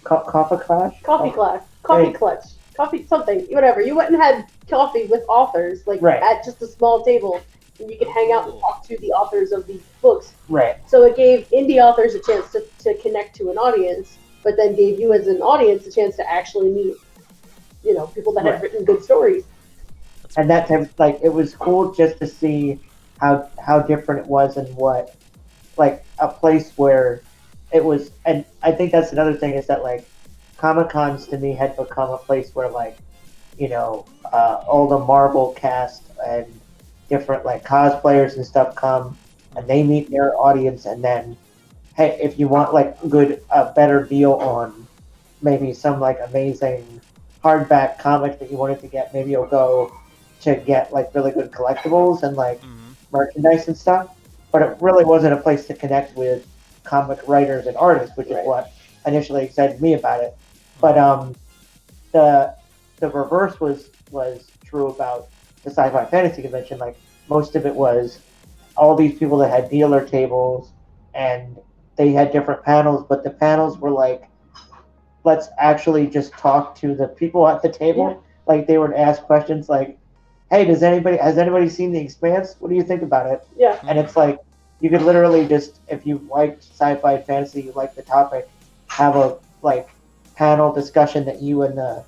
Coffee clash? Coffee clash. Coffee clutch. Coffee something. Whatever. You went and had coffee with authors, like at just a small table, and you could hang out and talk to the authors of these books. Right. So it gave indie authors a chance to connect to an audience, but then gave you as an audience a chance to actually meet, people that had written good stories. And that time, like, it was cool just to see how different it was and what, like, a place where it was. And I think that's another thing is that, like, Comic Cons to me had become a place where, like, all the Marvel cast and different, like, cosplayers and stuff come and they meet their audience, and then, hey, if you want, like, a better deal on maybe some, like, amazing hardback comic that you wanted to get, maybe you'll go to get, like, really good collectibles and, like, merchandise and stuff. But it really wasn't a place to connect with comic writers and artists, which is what initially excited me about it. But the reverse was true about the sci-fi fantasy convention. Like, most of it was all these people that had dealer tables, and they had different panels, but the panels were like, let's actually just talk to the people at the table. Yeah. Like, they would ask questions like, hey, has anybody seen The Expanse? What do you think about it? Yeah. And it's like, you could literally just, if you liked sci-fi fantasy, you liked the topic, have a, like, panel discussion that you and the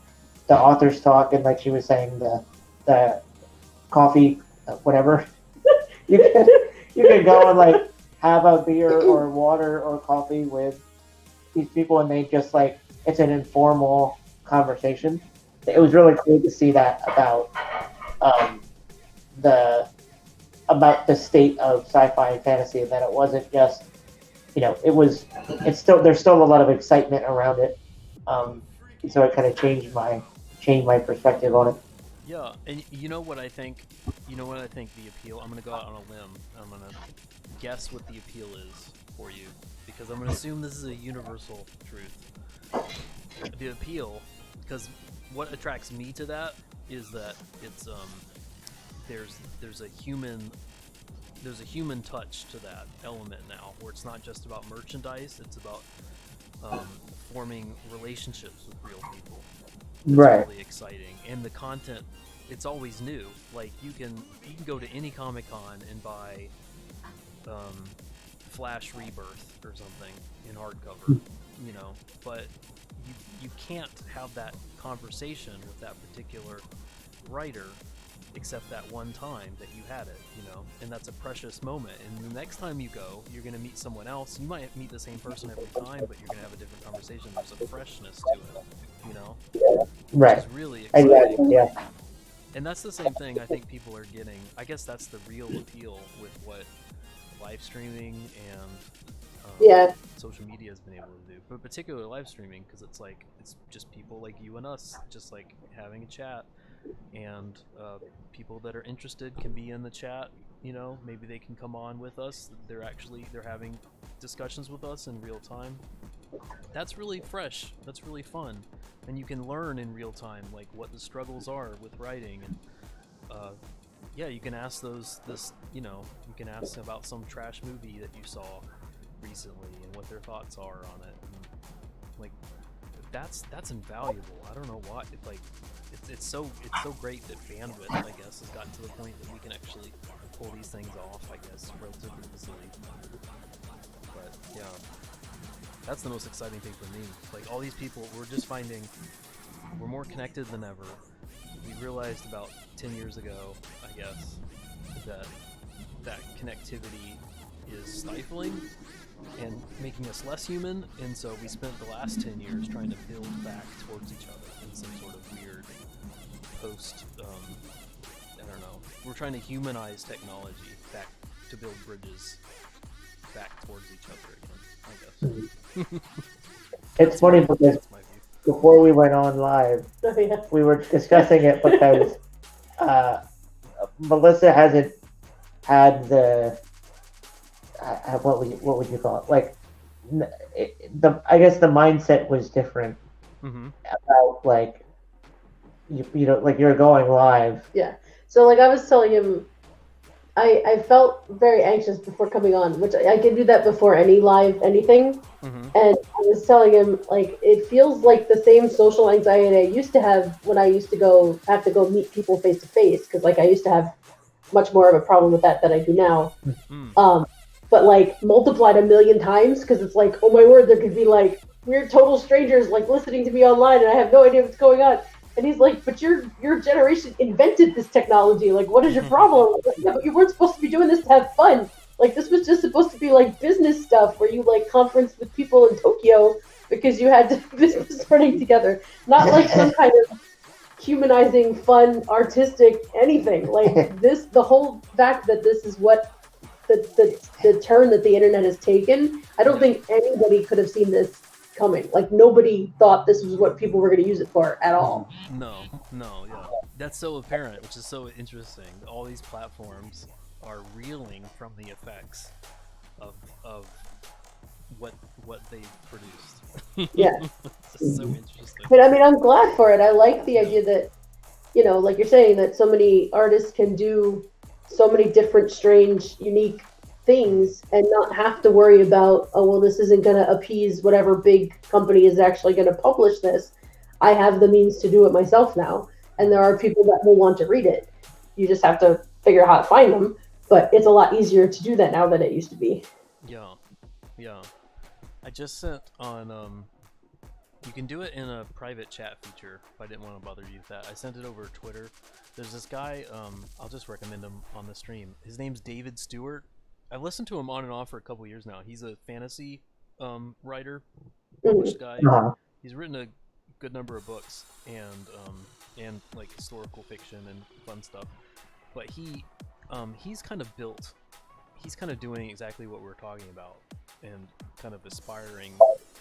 authors talk, and like she was saying, the coffee, whatever. you could go and, like, have a beer or water or coffee with these people, and they just, like, it's an informal conversation. It was really cool to see that about the state of sci-fi and fantasy, and that it wasn't just, there's still a lot of excitement around it. So it kind of changed my perspective on it. Yeah, and you know what I think the appeal, I'm going to go out on a limb. I'm going to guess what the appeal is for you, because I'm going to assume this is a universal truth. The appeal, because what attracts me to that is that it's there's a human touch to that element now, where it's not just about merchandise, it's about forming relationships with real people. It's really exciting, and the content, it's always new. Like, you can go to any Comic-Con and buy Flash Rebirth or something in hardcover, but you can't have that conversation with that particular writer except that one time that you had it, and that's a precious moment. And the next time you go, you're going to meet someone else. You might meet the same person every time, but you're going to have a different conversation. There's a freshness to it, Right. Which is really exciting. Exactly, yeah. And that's the same thing I think people are getting. I guess that's the real appeal with what live streaming and social media has been able to do, but particularly live streaming, because it's like, it's just people like you and us, just like having a chat, and people that are interested can be in the chat. Maybe they can come on with us. They're having discussions with us in real time. That's really fresh. That's really fun, and you can learn in real time, like, what the struggles are with writing. And you can ask you can ask about some trash movie that you saw recently and what their thoughts are on it. And, like, that's invaluable. I don't know why. It's so great that bandwidth, I guess, has gotten to the point that we can actually pull these things off, I guess, relatively easily. But yeah, that's the most exciting thing for me. Like, all these people, we're just finding we're more connected than ever. We realized about 10 years ago, I guess, that connectivity is stifling and making us less human, and so we spent the last 10 years trying to build back towards each other in some sort of weird post, I don't know, we're trying to humanize technology back to build bridges back towards each other again, I guess. It's funny because before we went on live, we were discussing it because Melissa hasn't had the what would you call it? Like, I guess the mindset was different about like you know, like you're going live. Yeah. So like I was telling him, I felt very anxious before coming on, which I can do that before any live anything. And I was telling him, like, it feels like the same social anxiety I used to have when I used to have to go meet people face to face, because like I used to have much more of a problem with that than I do now. But like multiplied a million times, because it's like, oh my word, there could be like weird total strangers like listening to me online, and I have no idea what's going on. And he's like, but your generation invented this technology. Like, what is your problem? Like, yeah, but you weren't supposed to be doing this to have fun. Like, this was just supposed to be like business stuff where you like conference with people in Tokyo because you had business running together, not like some kind of humanizing, fun, artistic anything. Like this, the whole fact that this is what the turn that the internet has taken. I don't think anybody could have seen this coming. Like nobody thought this was what people were going to use it for at all. No, yeah. That's so apparent, which is so interesting. All these platforms are reeling from the effects of what they've produced. Yeah. It's so interesting. But I mean, I'm glad for it. I like the idea that, you know, like you're saying, that so many artists can do so many different, strange, unique things and not have to worry about, oh, well, this isn't going to appease whatever big company is actually going to publish this. I have the means to do it myself now. And there are people that will want to read it. You just have to figure out how to find them. But it's a lot easier to do that now than it used to be. Yeah. I just sent on, you can do it in a private chat feature if I didn't want to bother you with that. I sent it over Twitter. There's this guy, I'll just recommend him on the stream. His name's David Stewart. I've listened to him on and off for a couple years now. He's a fantasy writer, published guy. He's written a good number of books and like historical fiction and fun stuff. But he's kind of doing exactly what we're talking about and kind of aspiring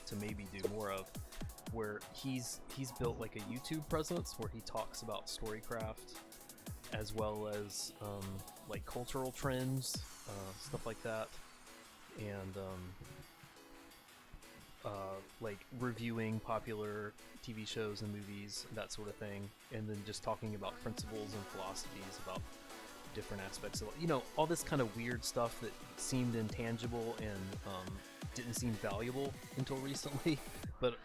to maybe do more of, where he's built like a YouTube presence where he talks about storycraft as well as like cultural trends, stuff like that, and like reviewing popular TV shows and movies, that sort of thing, and then just talking about principles and philosophies about different aspects of, you know, all this kind of weird stuff that seemed intangible and didn't seem valuable until recently, but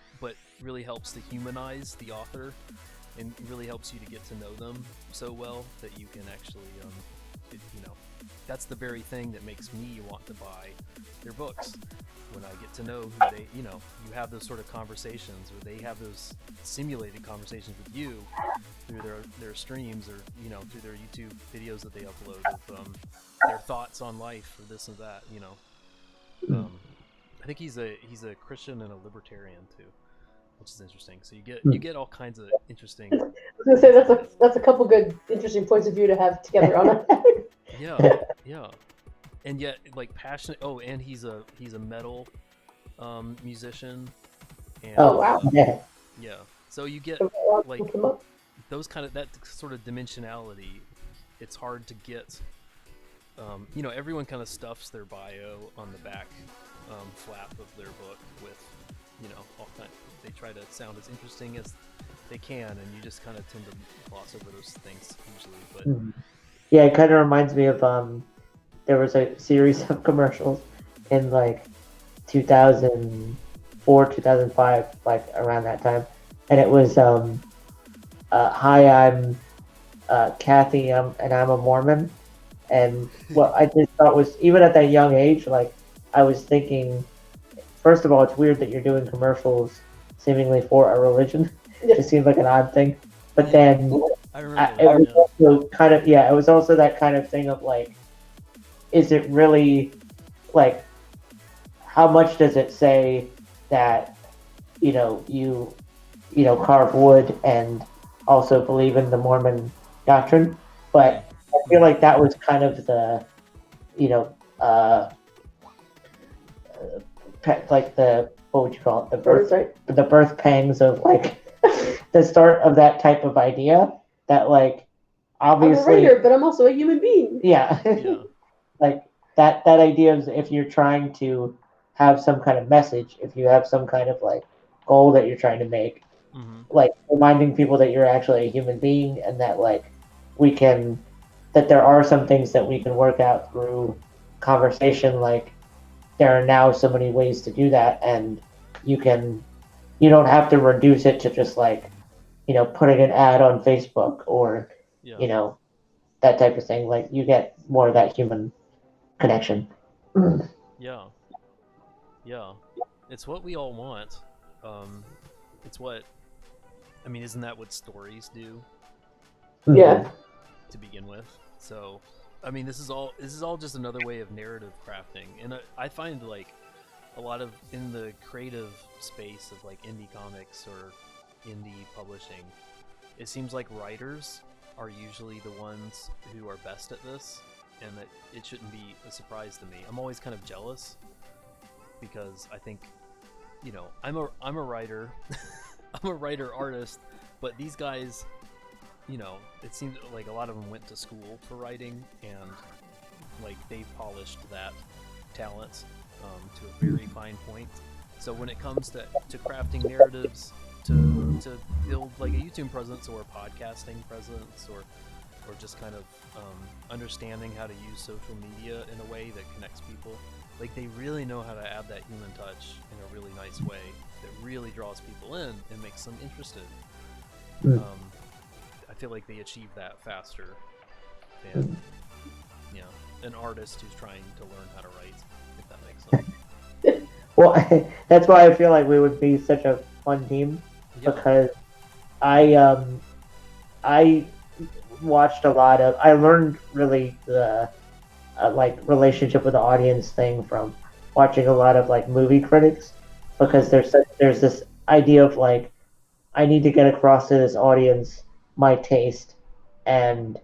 really helps to humanize the author and really helps you to get to know them so well that you can actually, you know, that's the very thing that makes me want to buy their books. When I get to know who they, you know, you have those sort of conversations, or they have those simulated conversations with you through their streams, or, you know, through their YouTube videos that they upload of their thoughts on life, or this and that, you know. I think he's a Christian and a libertarian too, which is interesting. So you get all kinds of interesting. I was gonna say that's a couple good interesting points of view to have together on it. Yeah. And yet, like, passionate. Oh, and he's a metal musician. And, oh wow! Yeah. So you get like those kind of, that sort of dimensionality. It's hard to get. You know, everyone kind of stuffs their bio on the back flap of their book with, you know, all kind. They try to sound as interesting as they can, and you just kind of tend to gloss over those things usually. But yeah, it kind of reminds me of there was a series of commercials in like 2004, 2005, like around that time, and it was hi, I'm Kathy, and I'm a Mormon. And what I just thought was, even at that young age, like, I was thinking, first of all, it's weird that you're doing commercials seemingly for a religion. It just seems like an odd thing. But then I remember it was also kind of, it was also that kind of thing of like, is it really, like, how much does it say that, you know, you carve wood and also believe in the Mormon doctrine? But I feel like that was kind of the, you know, like the, what would you call it? The birth pangs of like the start of that type of idea that, like, obviously. I'm a writer, but I'm also a human being. Yeah. Like that idea of, if you're trying to have some kind of message, if you have some kind of like goal that you're trying to make, like reminding people that you're actually a human being, and that like that there are some things that we can work out through conversation. Like there are now so many ways to do that, and you don't have to reduce it to just like putting an ad on Facebook or that type of thing. Like you get more of that human connection. Yeah. It's what we all want. It's what I mean. Isn't that what stories do? Yeah. To begin with, so I mean, this is all just another way of narrative crafting, and I find like a lot of in the creative space of like indie comics or indie publishing, it seems like writers are usually the ones who are best at this, and that it shouldn't be a surprise to me. I'm always kind of jealous because I think, I'm a writer, I'm a writer artist, but these guys, it seems like a lot of them went to school for writing, and like they polished that talent to a very fine point. So when it comes to crafting narratives, to build like a YouTube presence or a podcasting presence, or just kind of understanding how to use social media in a way that connects people, like they really know how to add that human touch in a really nice way that really draws people in and makes them interested. I feel like they achieve that faster than an artist who's trying to learn how to write, if that makes sense. Well, that's why I feel like we would be such a fun team, because I watched a lot of. I learned really the like relationship with the audience thing from watching a lot of like movie critics, because there's this idea of like I need to get across to this audience my taste and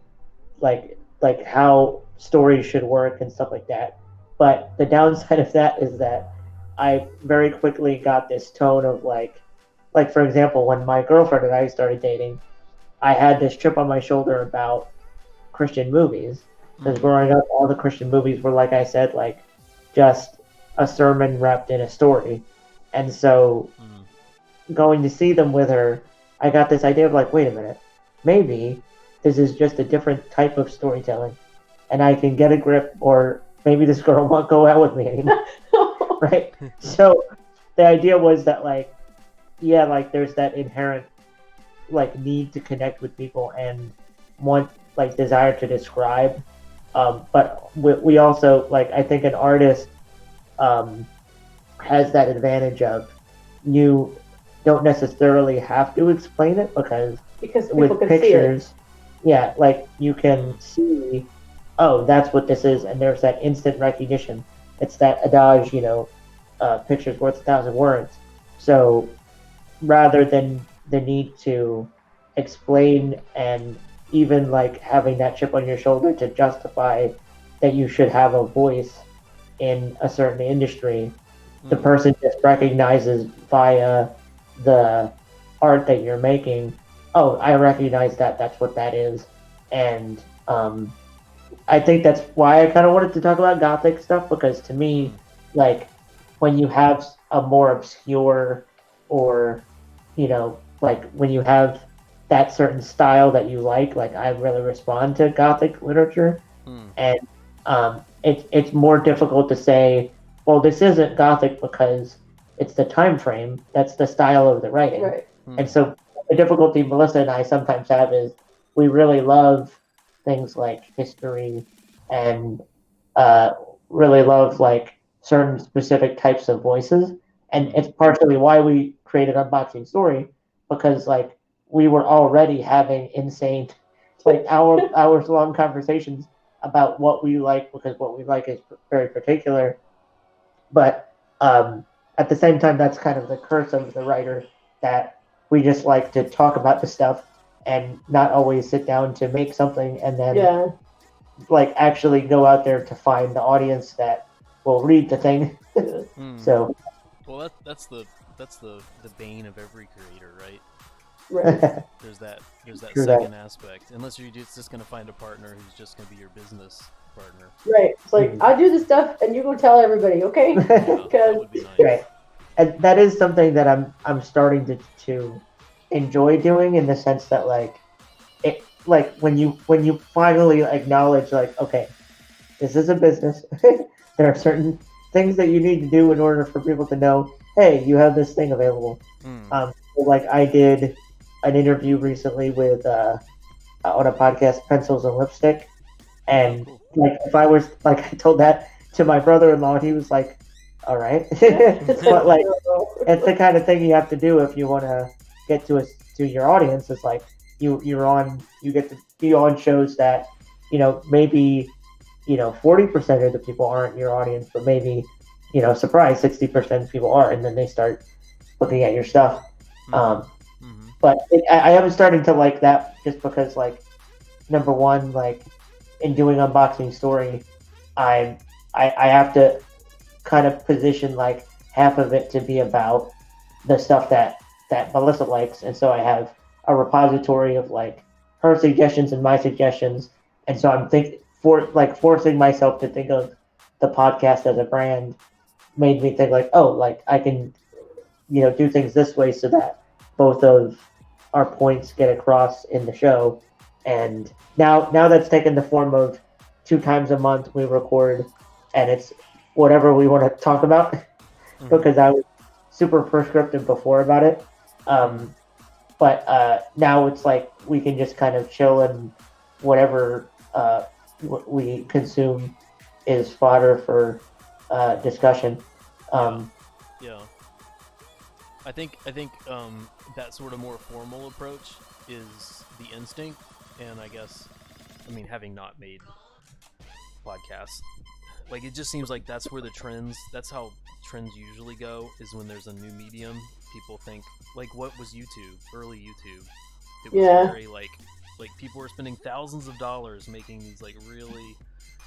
like how stories should work and stuff like that. But the downside of that is that I very quickly got this tone of like for example, when my girlfriend and I started dating, I had this chip on my shoulder about Christian movies, because growing up, all the Christian movies were, like I said, like just a sermon wrapped in a story. And so going to see them with her, I got this idea of like, wait a minute, maybe this is just a different type of storytelling, and I can get a grip, or maybe this girl won't go out with me anymore. Right? So the idea was that like, yeah, like there's that inherent like need to connect with people and want like desire to describe, but we also like, I think an artist has that advantage of you don't necessarily have to explain it, because with pictures, yeah, like you can see, oh, that's what this is, and there's that instant recognition. It's that adage, pictures worth 1,000 words. So rather than the need to explain, and even like having that chip on your shoulder to justify that you should have a voice in a certain industry, the person just recognizes via the art that you're making, oh, I recognize that, that's what that is. And I think that's why I kind of wanted to talk about Gothic stuff, because to me, like when you have a more obscure, or like when you have that certain style that you like I really respond to Gothic literature. And it's more difficult to say, well, this isn't Gothic because it's the time frame, that's the style of the writing. Right. And so the difficulty Melissa and I sometimes have is we really love things like history, and really love like certain specific types of voices. And it's partially why we created Unboxing Story, because like we were already having insane like hours long conversations about what we like, because what we like is very particular. But at the same time, that's kind of the curse of the writer, that we just like to talk about the stuff and not always sit down to make something, and then like actually go out there to find the audience that will read the thing. So well, that's the bane of every creator, right? Right. There's that second aspect. Unless you're just going to find a partner who's just going to be your business partner. Right. It's like, I do this stuff and you go tell everybody, okay? Yeah, that would be nice. Right. And that is something that I'm starting to enjoy doing, in the sense that like when you finally acknowledge like, okay, this is a business. There are certain things that you need to do in order for people to know, hey, you have this thing available. So, like I did an interview recently with on a podcast, Pencils and Lipstick, and like if I was like I told that to my brother-in-law, he was like, all right. But like it's the kind of thing you have to do if you want to get to your audience. It's like you get to be on shows that maybe 40% of the people aren't your audience, but maybe surprise 60% of people are, and then they start looking at your stuff. But I am starting to like that, just because like number one, like in doing unboxing story, I have to kind of position like half of it to be about the stuff that Melissa likes, and so I have a repository of like her suggestions and my suggestions, and so I'm forcing myself to think of the podcast as a brand made me think like, oh, like I can do things this way so that both of our points get across in the show. And now that's taken the form of 2 times a month we record, and it's whatever we want to talk about, because I was super prescriptive before about it. But now it's like we can just kind of chill, and whatever we consume is fodder for discussion. Yeah. I think that sort of more formal approach is the instinct, and I guess, having not made podcasts, like it just seems like that's how trends usually go, is when there's a new medium. People think, like, what was YouTube? Early YouTube. It was very like people were spending thousands of dollars making these like really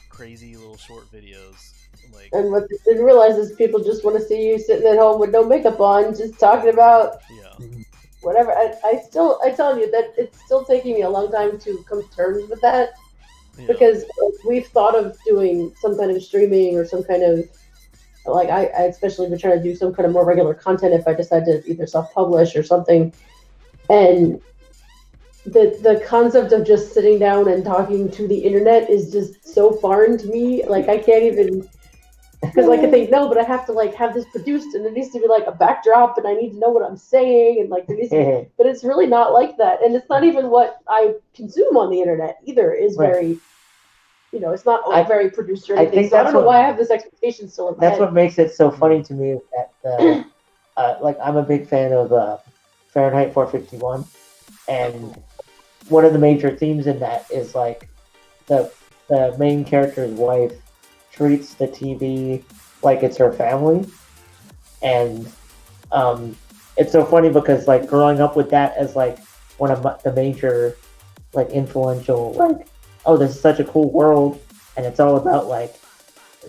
crazy little short videos. Like, and what they didn't realize is people just want to see you sitting at home with no makeup on, just talking about whatever. I tell you that it's still taking me a long time to come to terms with that, because we've thought of doing some kind of streaming or some kind of, like I especially been trying to do some kind of more regular content if I decide to either self-publish or something, and the concept of just sitting down and talking to the internet is just so foreign to me. Like I can't even, because like I think, no, but I have to like have this produced, and there needs to be like a backdrop, and I need to know what I'm saying, and like there needs to be, but it's really not like that, and it's not even what I consume on the internet either. Is very, it's not very produced or anything. So I don't know why I have this expectation still in my head. That's what makes it so funny to me, that like I'm a big fan of Fahrenheit 451, and one of the major themes in that is like the main character's wife treats the TV like it's her family, and it's so funny because like growing up with that as like one of the major like influential, like, oh, this is such a cool world, and it's all about like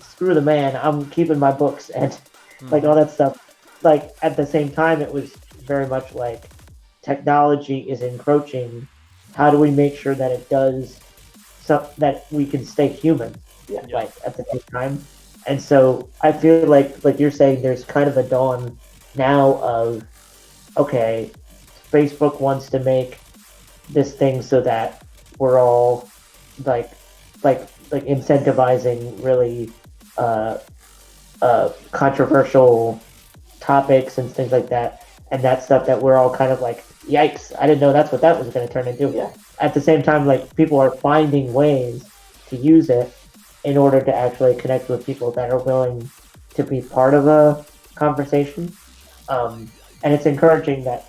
screw the man, I'm keeping my books, and like all that stuff. Like at the same time, it was very much like technology is encroaching. How do we make sure that it does so that we can stay human, like at the same time? And so I feel like you're saying, there's kind of a dawn now of, okay, Facebook wants to make this thing so that we're all like incentivizing really controversial topics and things like that, and that stuff that we're all kind of like, yikes, I didn't know that's what that was going to turn into. At the same time, like people are finding ways to use it in order to actually connect with people that are willing to be part of a conversation, and it's encouraging that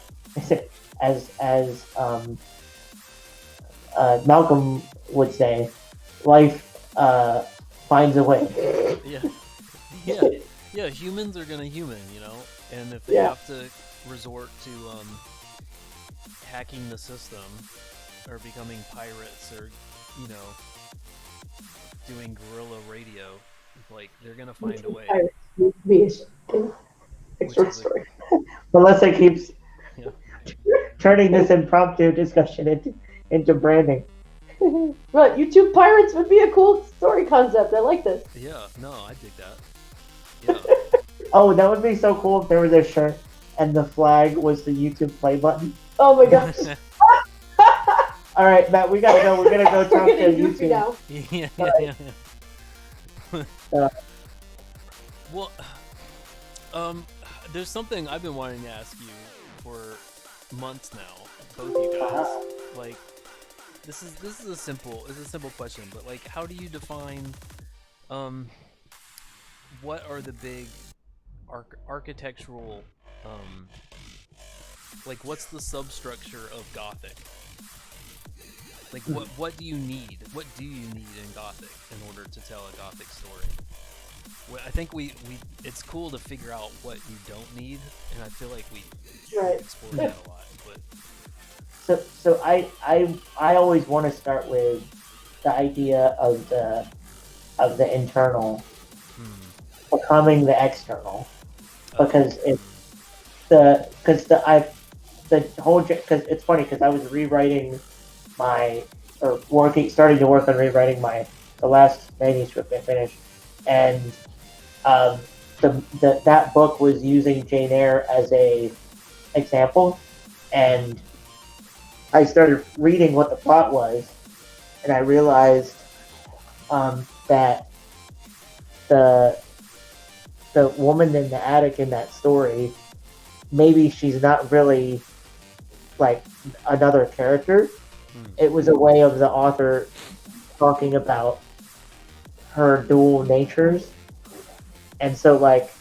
as Malcolm would say, life finds a way. Humans are gonna human, and if they have to resort to hacking the system or becoming pirates or doing guerrilla radio, like they're gonna find a way. Short story. Melissa keeps turning this impromptu discussion into branding. Right, YouTube pirates would be a cool story concept. I like this. Yeah, no, I dig that. Oh, that would be so cool if there was a shirt and the flag was the YouTube play button. Oh my gosh. All right, Matt, we gotta go. We're gonna go talk We're to getting goofy YouTube. now. Well, there's something I've been wanting to ask you for months now, both you guys. Like, this is a simple question, but like, how do you define, what are the big architectural, like, what's the substructure of Gothic? Like, what do you need? What do you need in Gothic in order to tell a Gothic story? Well, I think we it's cool to figure out what you don't need, and I feel like we explore that a lot. But So I always want to start with the idea of the internal becoming the external, because it's because it's funny because I was rewriting starting to work on rewriting the last manuscript I finished, and that book was using Jane Eyre as a example, and I started reading what the plot was, and I realized that the woman in the attic in that story, maybe she's not really like another character. It was a way of the author talking about her dual natures. And so, like,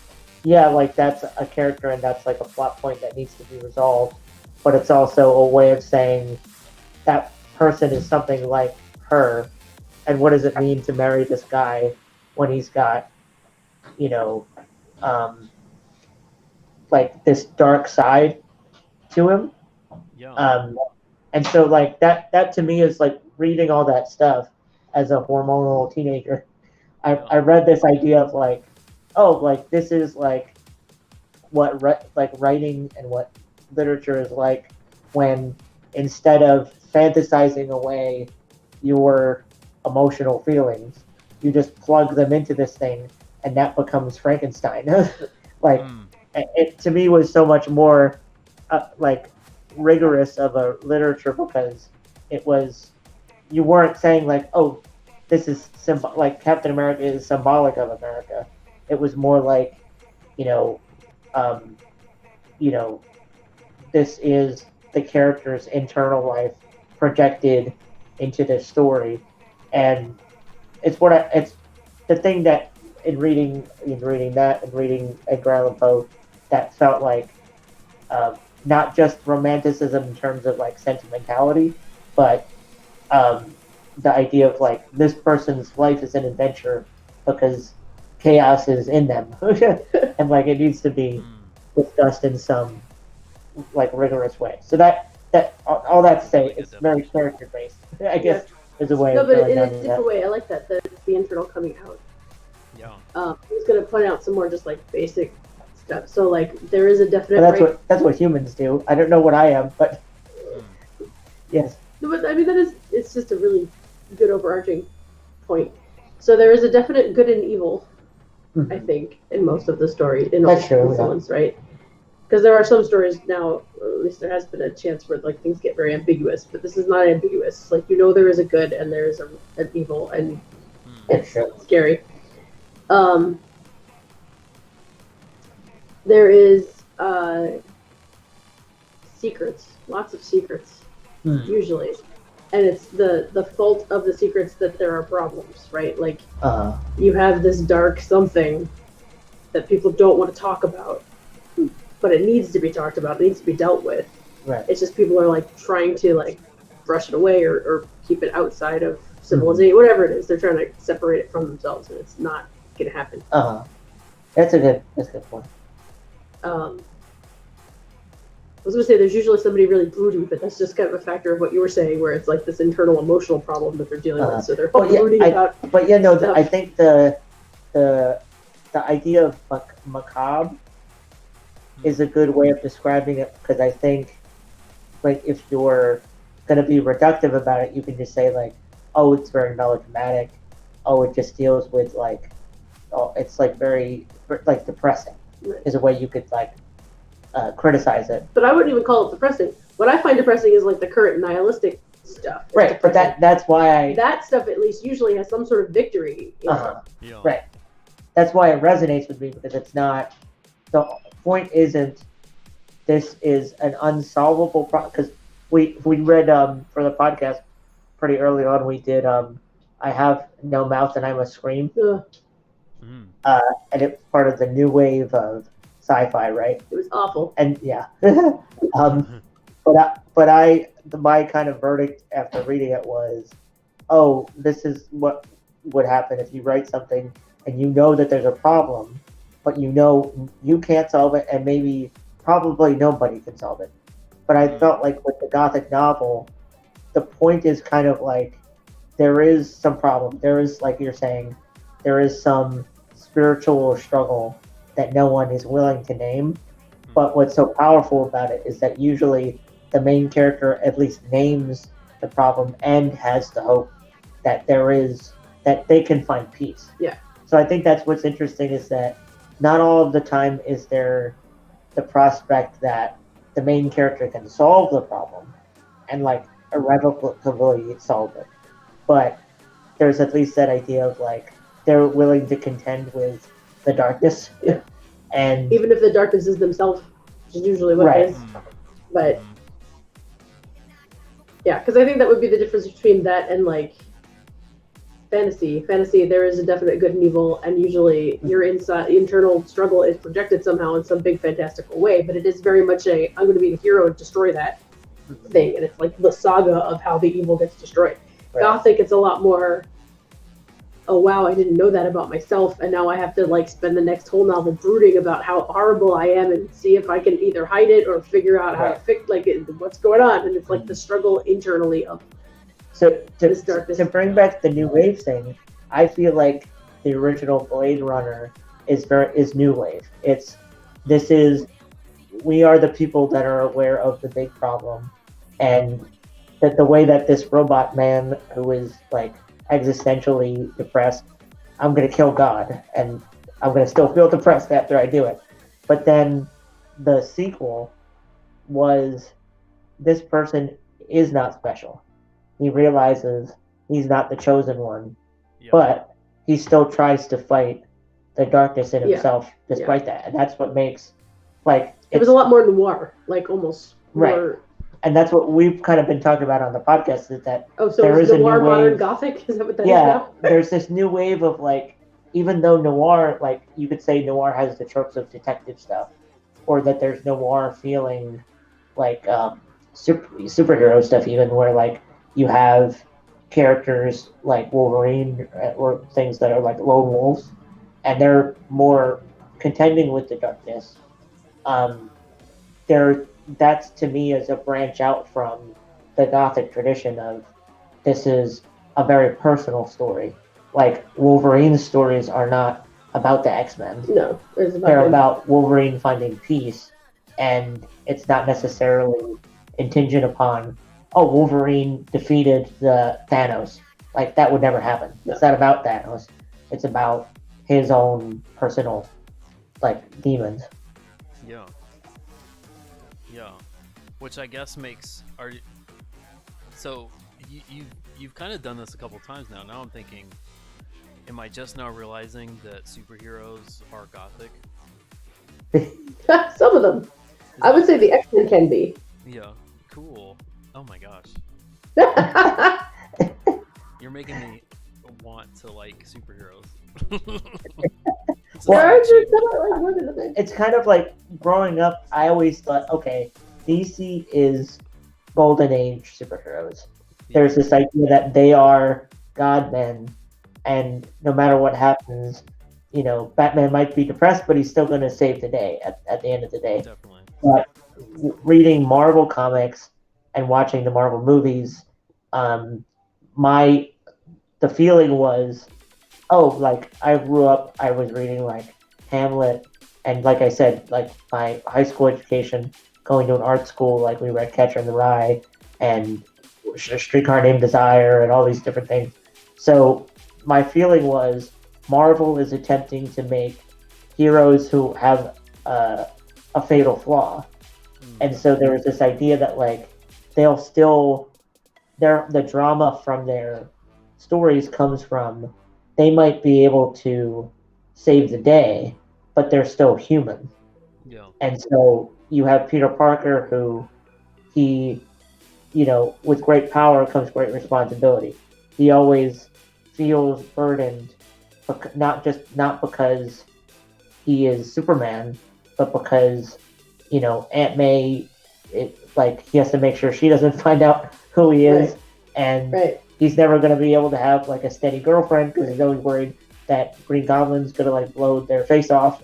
yeah, like, that's a character and that's, like, a plot point that needs to be resolved. But it's also a way of saying that person is something like her. And what does it mean to marry this guy when he's got, like, this dark side to him? yeah. And so, like, that to me is, like, reading all that stuff as a hormonal teenager. I read this idea of, like, oh, like, this is, like, what writing and what literature is like when instead of fantasizing away your emotional feelings, you just plug them into this thing and that becomes Frankenstein. Like, it to me was so much more like rigorous of a literature, because it was, you weren't saying like, oh, this is like Captain America is symbolic of America. It was more like, this is the character's internal life projected into this story, and it's the thing that in reading that and reading Edgar Allan Poe, that felt like not just romanticism in terms of like sentimentality, but the idea of like this person's life is an adventure because chaos is in them, and like it needs to be discussed in some like rigorous way. So that all that to say, it's very character based. I guess is a way. No, of but in a that. different way. I like that the internal coming out. Yeah. I was gonna point out some more just like basic stuff. So like there is a definite. That's what humans do. I don't know what I am, but yes. No, but I mean it's just a really good overarching point. So there is a definite good and evil, I think, in most of the story, in all the ones, right? Because there are some stories now, or at least there has been a chance where like things get very ambiguous, but this is not ambiguous. Like there is a good and there is an evil, and it's scary. There is secrets, lots of secrets, usually. And it's the fault of the secrets that there are problems, right? Like, you have this dark something that people don't want to talk about, but it needs to be talked about. It needs to be dealt with. Right. It's just people are like trying to like brush it away or keep it outside of civilization, whatever it is. They're trying to separate it from themselves, and it's not going to happen. That's a good point. I was going to say there's usually somebody really broody, but that's just kind of a factor of what you were saying, where it's like this internal emotional problem that they're dealing with, so they're brooding about. But I think the idea of macabre is a good way of describing it, because I think, like, if you're going to be reductive about it, you can just say like, oh, it's very melodramatic. Oh, it just deals with like, oh, it's like very like depressing. Right. Is a way you could like criticize it. But I wouldn't even call it depressing. What I find depressing is like the current nihilistic stuff. Right, but that's why that stuff at least usually has some sort of victory. Yeah. Right. That's why it resonates with me, because it's not, the point isn't this is an unsolvable problem. Because we read for the podcast pretty early on, we did I Have No Mouth and I Must Scream. And it's part of the new wave of sci-fi, right? It was awful. And yeah. My kind of verdict after reading it was, oh, this is what would happen if you write something and you know that there's a problem, but you know you can't solve it, and maybe probably nobody can solve it. But I felt like with the Gothic novel, the point is kind of like there is some problem. There is, like you're saying, there is some spiritual struggle that no one is willing to name. But what's so powerful about it is that usually the main character at least names the problem and has the hope that that they can find peace. Yeah. So I think that's what's interesting, is that not all of the time is there the prospect that the main character can solve the problem and like irrevocably solve it. But there's at least that idea of like they're willing to contend with the darkness. Yeah. And even if the darkness is themselves, which is usually what it is. But yeah, because I think that would be the difference between that and like fantasy. Fantasy, there is a definite good and evil, and usually your internal struggle is projected somehow in some big fantastical way. But it is very much I'm going to be the hero and destroy that thing, and it's like the saga of how the evil gets destroyed. Right. Gothic, it's a lot more, oh wow, I didn't know that about myself, and now I have to like spend the next whole novel brooding about how horrible I am and see if I can either hide it or figure out how to fix what's going on. And it's like the struggle internally of this darkness. To bring back the new wave thing, I feel like the original Blade Runner is new wave. We are the people that are aware of the big problem, and that the way that this robot man who is like existentially depressed, I'm going to kill God, and I'm going to still feel depressed after I do it. But then the sequel was, this person is not special. He realizes he's not the chosen one, but he still tries to fight the darkness in himself despite that. And that's what makes, like... It was a lot more noir, like almost more... Right. And that's what we've kind of been talking about on the podcast, is that there is noir, modern Gothic? Is that what that is now? There's this new wave of like, even though noir, like you could say noir has the tropes of detective stuff, or that there's noir feeling like superhero stuff, even where like you have characters like Wolverine or things that are like lone wolves, and they're more contending with the darkness. That's to me is a branch out from the Gothic tradition of, this is a very personal story. Like Wolverine's stories are not about the X-Men. No, they're about Wolverine finding peace, and it's not necessarily contingent upon, oh, Wolverine defeated the Thanos. Like that would never happen. No. It's not about Thanos. It's about his own personal like demons. Yeah. Yeah, which I guess makes you've kind of done this a couple times now. Now I'm thinking, am I just now realizing that superheroes are Gothic? Some of them. I would say the X-Men can be. Yeah, cool. Oh my gosh. You're making me want to like superheroes. It's kind of like growing up, I always thought, okay, DC is golden age superheroes. There's this idea that they are God-men, and no matter what happens, you know, Batman might be depressed, but he's still going to save the day at the end of the day. Definitely. But reading Marvel comics and watching the Marvel movies, the feeling was, oh, like I grew up, I was reading like Hamlet, and like I said, like my high school education, going to an art school, like we read Catcher in the Rye and Streetcar Named Desire and all these different things. So my feeling was Marvel is attempting to make heroes who have a a fatal flaw. And so there was this idea that like they'll still the drama from their stories comes from they might be able to save the day, but they're still human. Yeah. And so you have Peter Parker who he, with great power comes great responsibility. He always feels burdened, not because he is Superman, but because Aunt May, he has to make sure she doesn't find out who he is, and he's never going to be able to have like a steady girlfriend because he's always worried that Green Goblin's going to like blow their face off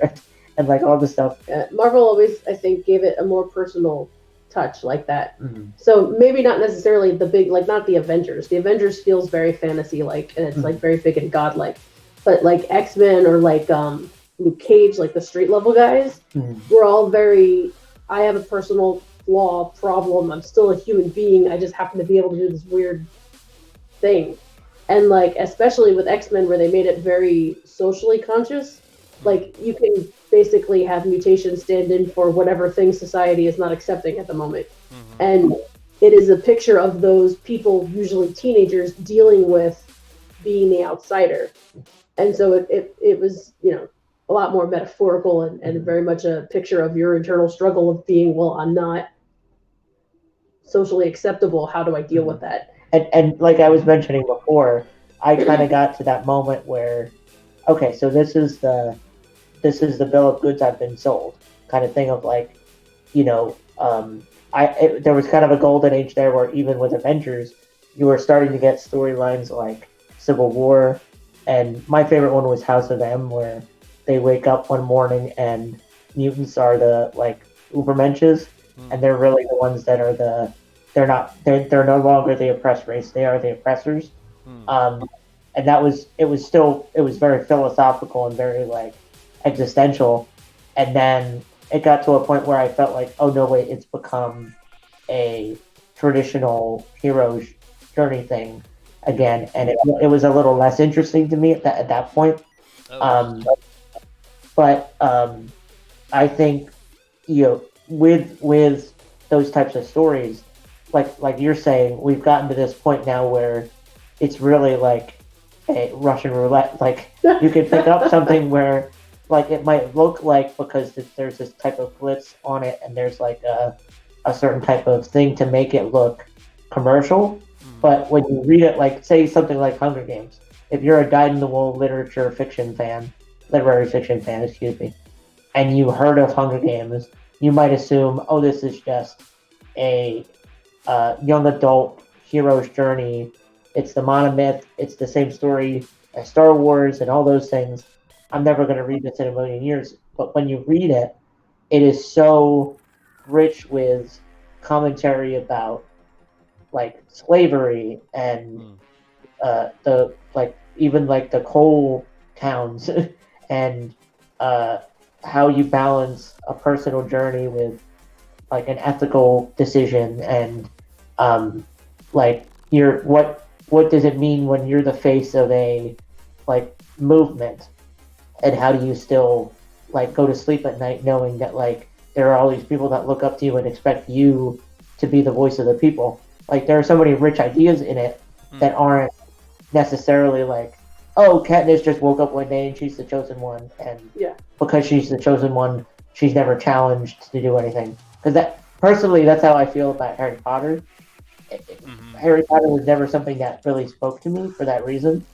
and like all this stuff. Marvel always, I think, gave it a more personal touch like that. Mm-hmm. So maybe not necessarily the big, like not the Avengers. The Avengers feels very fantasy-like, and it's like very big and godlike. But like X-Men or like Luke Cage, like the street level guys, were all very, I have a personal flaw, problem, I'm still a human being, I just happen to be able to do this weird thing. And like, especially with X-Men where they made it very socially conscious, like you can basically have mutations stand in for whatever thing society is not accepting at the moment. And it is a picture of those people, usually teenagers, dealing with being the outsider. And so it was, a lot more metaphorical and very much a picture of your internal struggle of being, well, I'm not socially acceptable. How do I deal with that? And like I was mentioning before, I kind of got to that moment where, okay, so this is the bill of goods I've been sold kind of thing of like, there was kind of a golden age there where even with Avengers, you were starting to get storylines like Civil War, and my favorite one was House of M, where they wake up one morning and mutants are the like Ubermenches, and they're really the ones that are they're no longer the oppressed race, they are the oppressors. And it was very philosophical and very like existential, and then it got to a point where I felt like, oh no wait, it's become a traditional hero's journey thing again, and it was a little less interesting to me at that point. But I think with those types of stories, like you're saying, we've gotten to this point now where it's really like a Russian roulette. Like you could pick up something where like it might look like, because there's this type of glitz on it and there's like a certain type of thing to make it look commercial, but when you read it, like say something like Hunger Games, if you're a dyed-in-the-wool literary fiction fan, excuse me, and you heard of Hunger Games, you might assume, oh, this is just a young adult hero's journey. It's the monomyth. It's the same story as Star Wars and all those things. I'm never going to read this in a million years. But when you read it, it is so rich with commentary about like slavery and even the coal towns and how you balance a personal journey with like an ethical decision, and what does it mean when you're the face of a like movement, and how do you still like go to sleep at night knowing that like there are all these people that look up to you and expect you to be the voice of the people. Like there are so many rich ideas in it that aren't necessarily like, oh, Katniss just woke up one day and she's the chosen one, and because she's the chosen one, she's never challenged to do anything. Because that's how I feel about Harry Potter. Harry Potter was never something that really spoke to me for that reason.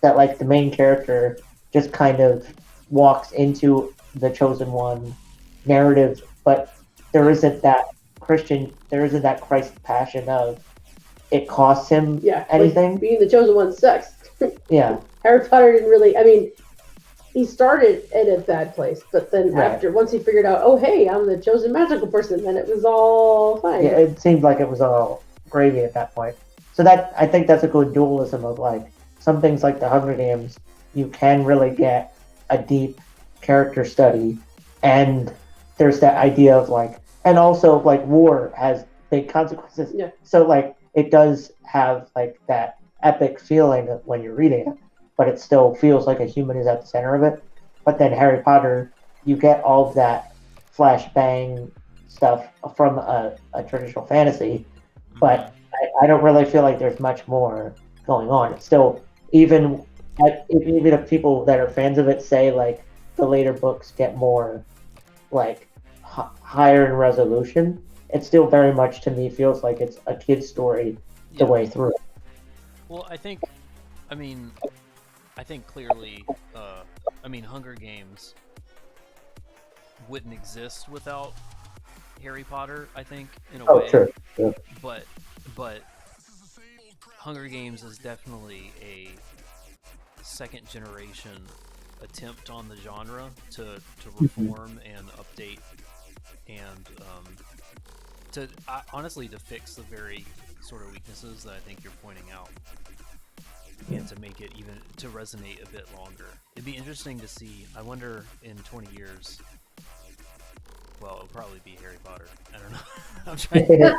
That like the main character just kind of walks into the chosen one narrative, but there isn't that Christ passion of it costs him anything. Like being the chosen one sucks. Yeah. Harry Potter didn't really, I mean, he started in a bad place, but then once he figured out, oh hey, I'm the chosen magical person, then it was all fine. Yeah, it seemed like it was all gravy at that point. So I think that's a good dualism of like some things like the Hunger Games, you can really get a deep character study, and there's that idea of like, and also like war has big consequences. Yeah. So like it does have like that epic feeling when you're reading it, but it still feels like a human is at the center of it. But then Harry Potter, you get all of that flashbang stuff from a traditional fantasy, but I don't really feel like there's much more going on. It's still, even if people that are fans of it say like the later books get more like higher in resolution, it still very much to me feels like it's a kid's story the way through. Well, I think clearly, Hunger Games wouldn't exist without Harry Potter, I think, in a way. Sure. But Hunger Games is definitely a second generation attempt on the genre to reform and update and honestly to fix the very sort of weaknesses that I think you're pointing out, and to make it even to resonate a bit longer. It'd be interesting to see. I wonder in 20 years. Well, it'll probably be Harry Potter. I don't know. I'm trying.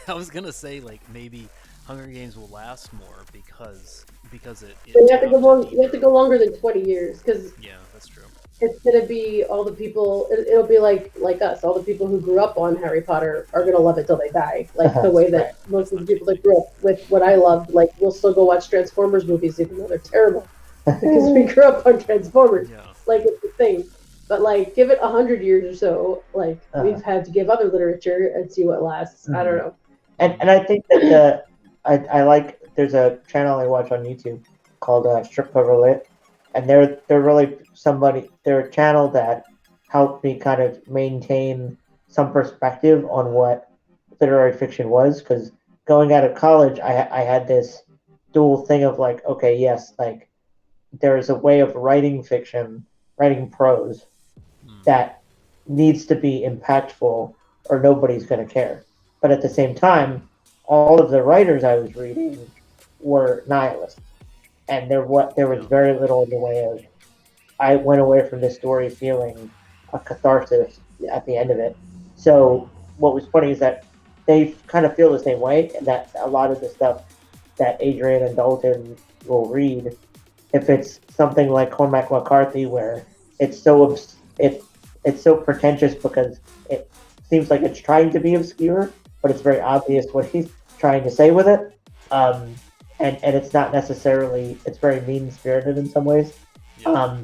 I was gonna say like maybe Hunger Games will last more because it. But you have to go long. You have to go longer than 20 years because yeah, that's true. It's gonna be all the people. It'll be like us. All the people who grew up on Harry Potter are gonna love it till they die. Like the way that most of the people that grew up with what I loved, like will still go watch Transformers movies even though they're terrible because we grew up on Transformers. Yeah. Like it's the thing. But like, give it 100 years or so. Like we've had to give other literature and see what lasts. I don't know. And I think that I like. There's a channel I watch on YouTube called Strip Cover Lit, and they're really they're a channel that helped me kind of maintain some perspective on what literary fiction was, because going out of college I had this dual thing of like, okay, yes, like there's a way of writing fiction, writing prose that needs to be impactful or nobody's going to care, but at the same time all of the writers I was reading were nihilists, and there was very little in the way of. I went away from this story feeling a catharsis at the end of it. So what was funny is that they kind of feel the same way, and that a lot of the stuff that Adrian and Dalton will read, if it's something like Cormac McCarthy, where it's so pretentious because it seems like it's trying to be obscure, but it's very obvious what he's trying to say with it, and it's not necessarily. It's very mean-spirited in some ways. Yeah.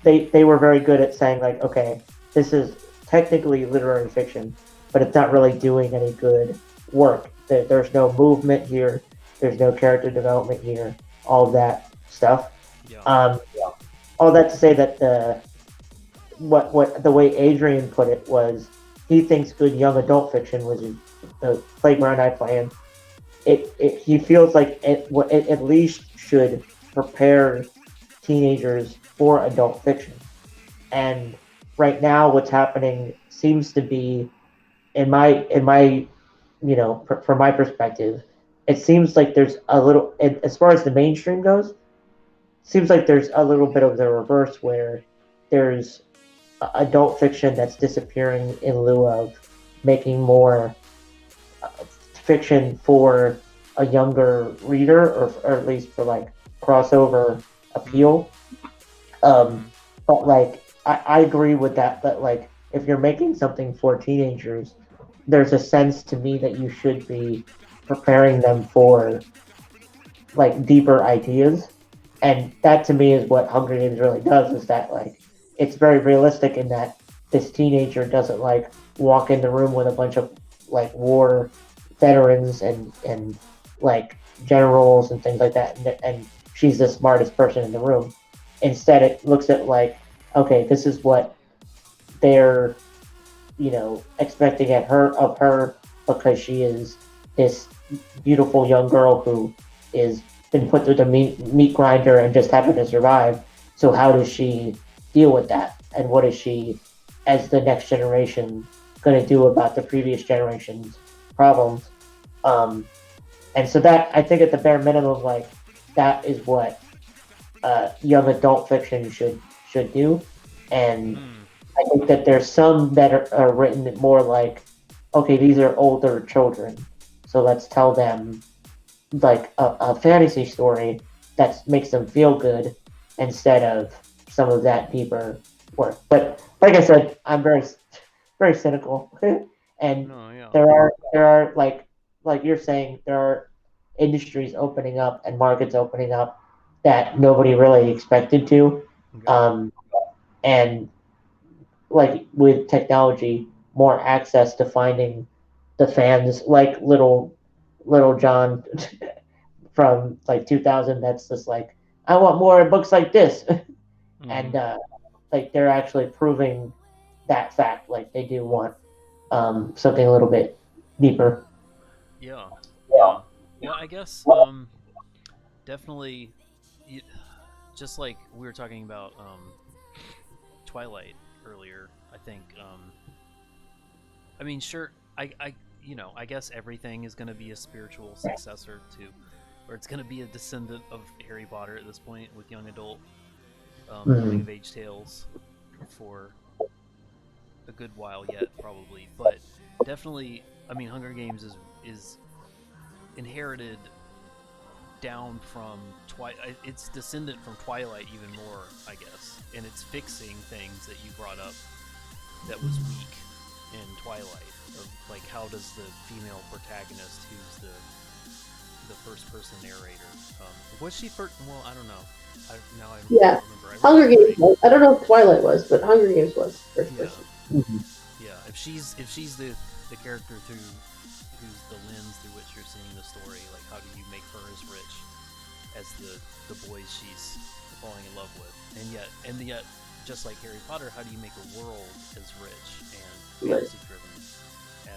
They were very good at saying like, okay, this is technically literary fiction, but it's not really doing any good work. There's no movement here. There's no character development here. All of that stuff. Yeah. All that to say that the way Adrian put it was, he thinks good young adult fiction was the playground I play in. He feels like it at least should prepare teenagers for adult fiction. And right now what's happening seems to be, in my from my perspective, it seems like there's a little, as far as the mainstream goes, seems like there's a little bit of the reverse, where there's adult fiction that's disappearing in lieu of making more fiction for a younger reader, or at least for like crossover appeal. But like I agree with that like if you're making something for teenagers, there's a sense to me that you should be preparing them for like deeper ideas, and that to me is what Hunger Games really does, is that like it's very realistic in that this teenager doesn't like walk in the room with a bunch of like war veterans and like generals and things like that, and she's the smartest person in the room. Instead, it looks at like, okay, this is what they're, expecting of her because she is this beautiful young girl who is been put through the meat grinder and just happened to survive. So how does she deal with that? And what is she, as the next generation, going to do about the previous generation's problems? And so that, I think at the bare minimum, like, that is what young adult fiction should do. And I think that there's some that are written more like, okay, these are older children, so let's tell them like a fantasy story that makes them feel good, instead of some of that deeper work. But like I said, I'm very cynical, and No, yeah. there are like you're saying, there are industries opening up and markets opening up that nobody really expected to, Okay. and like with technology, more access to finding the fans like little John from like 2000. That's just like, I want more books like this, and like they're actually proving that fact. Like they do want something a little bit deeper. Yeah. Yeah. Well, I guess definitely, you, just like we were talking about Twilight earlier. I think. I mean, sure. I guess everything is going to be a spiritual successor to, or it's going to be a descendant of Harry Potter at this point with young adult coming of age tales for a good while yet, probably. But definitely, I mean, Hunger Games is inherited down from Twilight. It's descendant from Twilight even more, I guess, and it's fixing things that you brought up that was weak in Twilight. Of like, how does the female protagonist, who's the first person narrator, was she first? Well, I don't know. I Yeah. don't remember. Hunger Games was. I don't know if Twilight was, but Hunger Games was first person. Yeah. If she's the character who's the lens through which you're seeing the story, like how do you make her as rich as the boys she's falling in love with, and yet just like Harry Potter, how do you make a world as rich and fantasy driven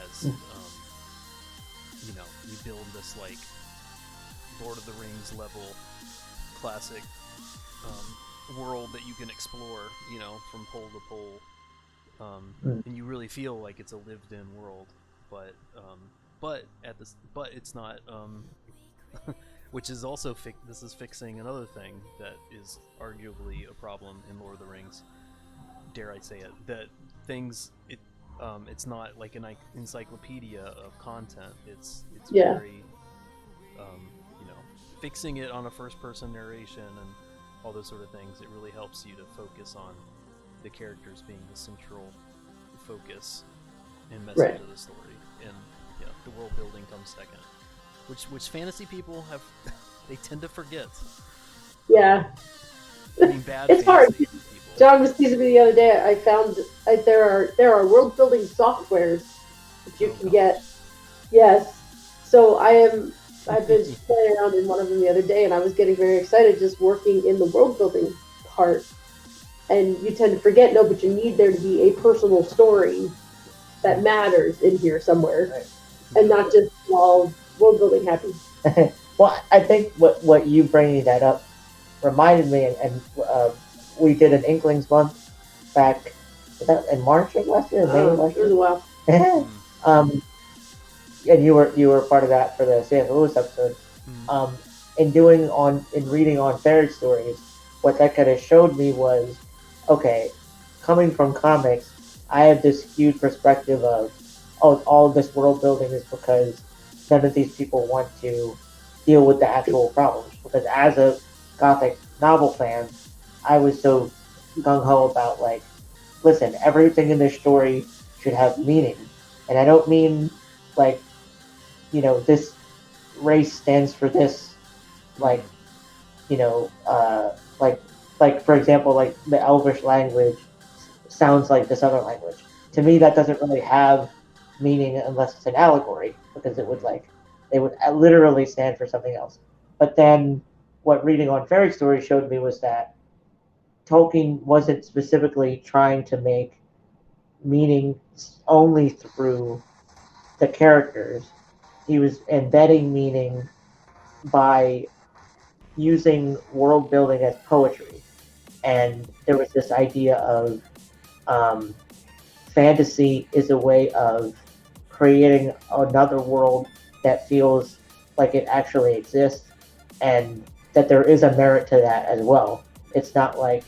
as you build this like Lord of the Rings level classic world that you can explore, from pole to pole, and you really feel like it's a lived-in world, but it's not, which is also this is fixing another thing that is arguably a problem in Lord of the Rings. Dare I say it? That it's not like an encyclopedia of content. It's very, fixing it on a first-person narration and all those sort of things. It really helps you to focus on the characters being the central focus and message of the story, and the world building comes second, which fantasy people have they tend to forget. Yeah, I mean, bad. It's hard. People. John was teasing me the other day. I found there are world building softwares that you can get. Yes, so I've been playing around in one of them the other day, and I was getting very excited just working in the world building part. And you tend to forget, no, but you need there to be a personal story that matters in here somewhere, and not just all world building happy. Well, I think what you bringing that up reminded me, and we did an Inklings month back, was that in March of last year? May of last year? It was a while. And you were part of that for the St. Louis episode. In reading on fairy stories, what that kind of showed me was, okay, coming from comics, I have this skewed perspective of, all this world building is because none of these people want to deal with the actual problems. Because as a Gothic novel fan, I was so gung-ho about, like, listen, everything in this story should have meaning. And I don't mean, like, this race stands for this, like, like for example, like the Elvish language sounds like this other language. To me, that doesn't really have meaning unless it's an allegory, because they would literally stand for something else. But then, what reading on fairy stories showed me was that Tolkien wasn't specifically trying to make meaning only through the characters. He was embedding meaning by using world building as poetry. And there was this idea of fantasy is a way of creating another world that feels like it actually exists, and that there is a merit to that as well. It's not like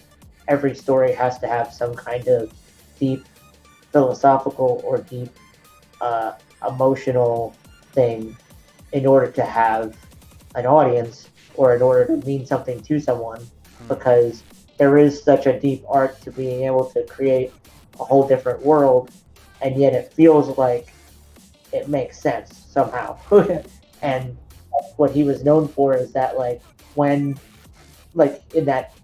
every story has to have some kind of deep philosophical or deep emotional thing in order to have an audience or in order to mean something to someone, because there is such a deep art to being able to create a whole different world, and yet it feels like it makes sense somehow. And what he was known for is that, like, when, like, in that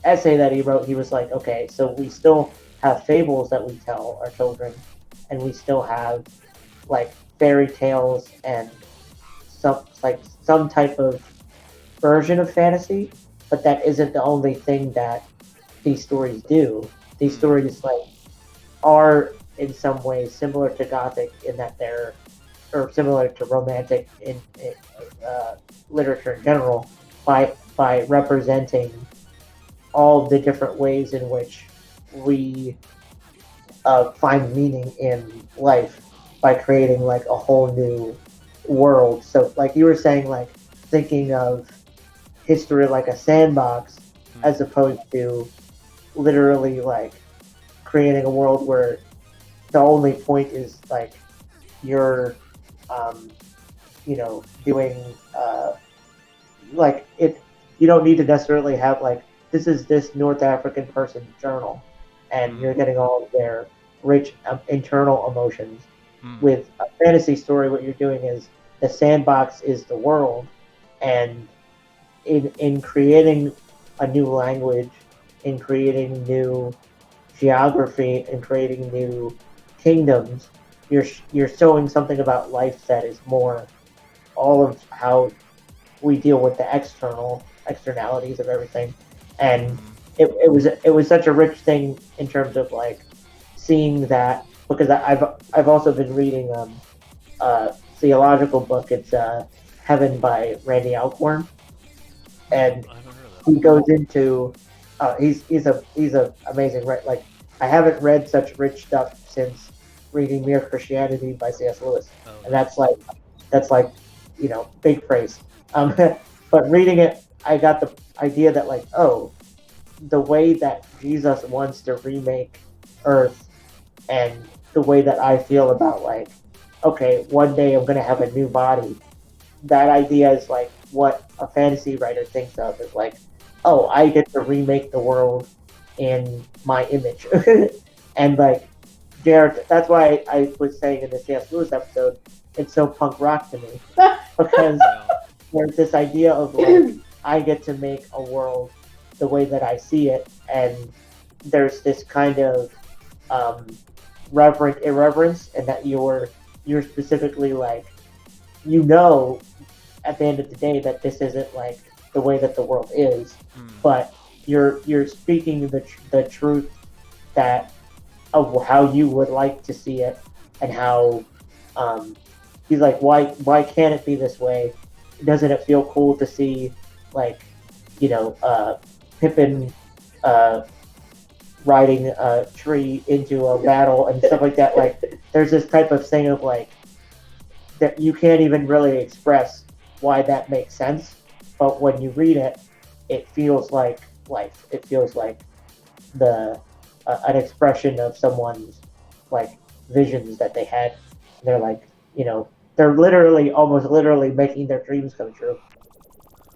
essay that he wrote, he was like, okay, so we still have fables that we tell our children, and we still have like fairy tales and some type of version of fantasy, but that isn't the only thing that these stories do. These stories like are in some ways similar to Gothic in that they're, or similar to Romantic in literature in general, by representing all the different ways in which we find meaning in life by creating like a whole new world. So, like you were saying, like thinking of history like a sandbox as opposed to literally like creating a world where the only point is like you're, doing like it. You don't need to necessarily have like this is this North African person's journal, and you're getting all of their rich internal emotions. With a fantasy story, what you're doing is the sandbox is the world, and in creating a new language, in creating new geography, and creating new kingdoms, you're showing something about life that is more all of how we deal with the externalities of everything, and it was such a rich thing in terms of like seeing that, because I've also been reading a theological book. It's Heaven by Randy Alcorn, and he goes into he's a amazing, right? Like I haven't read such rich stuff since reading Mere Christianity by C.S. Lewis, and that's like big praise. But reading it, I got the idea that like, oh, the way that Jesus wants to remake Earth, and the way that I feel about like, okay, one day I'm gonna have a new body. That idea is like what a fantasy writer thinks of, is like, oh, I get to remake the world in my image. And like Jared, that's why I was saying in the C.S. Lewis episode, it's so punk rock to me. Because there's this idea of like, I get to make a world the way that I see it, and there's this kind of reverent irreverence, and that you're specifically like, at the end of the day that this isn't like the way that the world is, but you're speaking the truth that of how you would like to see it, and how he's like, why can't it be this way? Doesn't it feel cool to see like Pippin riding a tree into a battle and stuff like that? Like there's this type of thing of like that you can't even really express why that makes sense, but when you read it, it feels like life. It feels like the an expression of someone's like visions that they had. And they're like, they're literally, almost literally making their dreams come true.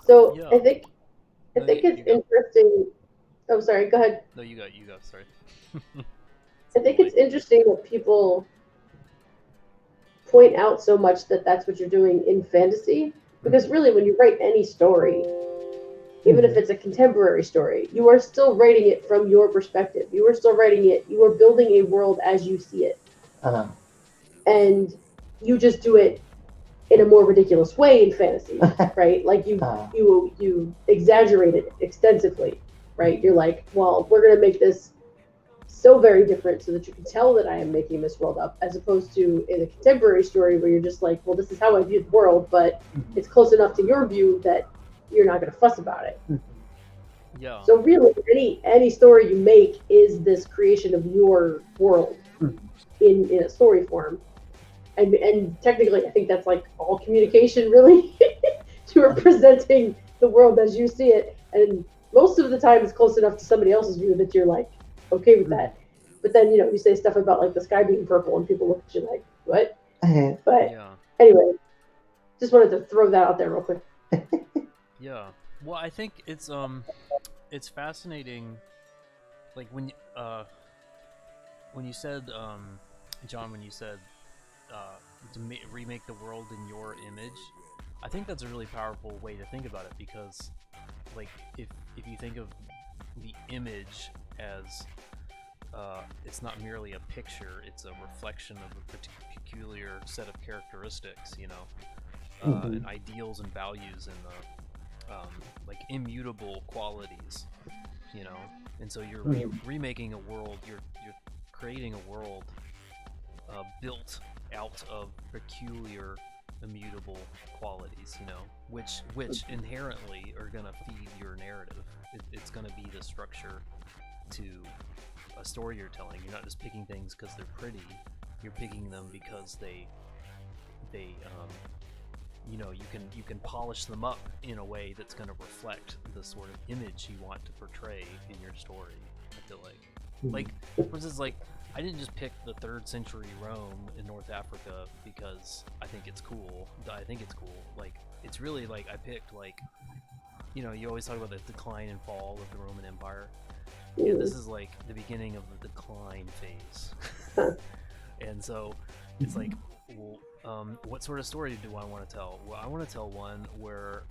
So yeah. I think it's interesting. Oh, sorry. Go ahead. No, you go. Sorry. I think it's interesting that people point out so much that that's what you're doing in fantasy, because really, when you write any story, even if it's a contemporary story, you are still writing it from your perspective. You are still writing it. You are building a world as you see it, and you just do it in a more ridiculous way in fantasy, right? Like you exaggerate it extensively, right? You're like, well, we're going to make this so very different so that you can tell that I am making this world up, as opposed to in a contemporary story where you're just like, well, this is how I view the world, but it's close enough to your view that you're not going to fuss about it. Yeah. So really, any story you make is this creation of your world in a story form. And technically, I think that's like all communication, really. You are presenting the world as you see it, and most of the time it's close enough to somebody else's view that you're like okay with that. But then you say stuff about like the sky being purple, and people look at you like, what? But anyway, just wanted to throw that out there real quick. Yeah. Well, I think it's it's fascinating. Like when you said, John, when you said to remake the world in your image, I think that's a really powerful way to think about it, because, like, if you think of the image as it's not merely a picture; it's a reflection of a peculiar set of characteristics, and ideals and values, and like immutable qualities, And so you're remaking a world. You're creating a world built out of peculiar, immutable qualities, which inherently are going to feed your narrative. It's going to be the structure to a story you're telling. You're not just picking things because they're pretty. You're picking them because they you can polish them up in a way that's going to reflect the sort of image you want to portray in your story. I feel like, for instance, like, I didn't just pick the 3rd century Rome in North Africa because I think it's cool. Like, it's really like I picked, like, you always talk about the decline and fall of the Roman Empire. Yeah, this is like the beginning of the decline phase. And so it's like, well, what sort of story do I want to tell? Well, I want to tell one where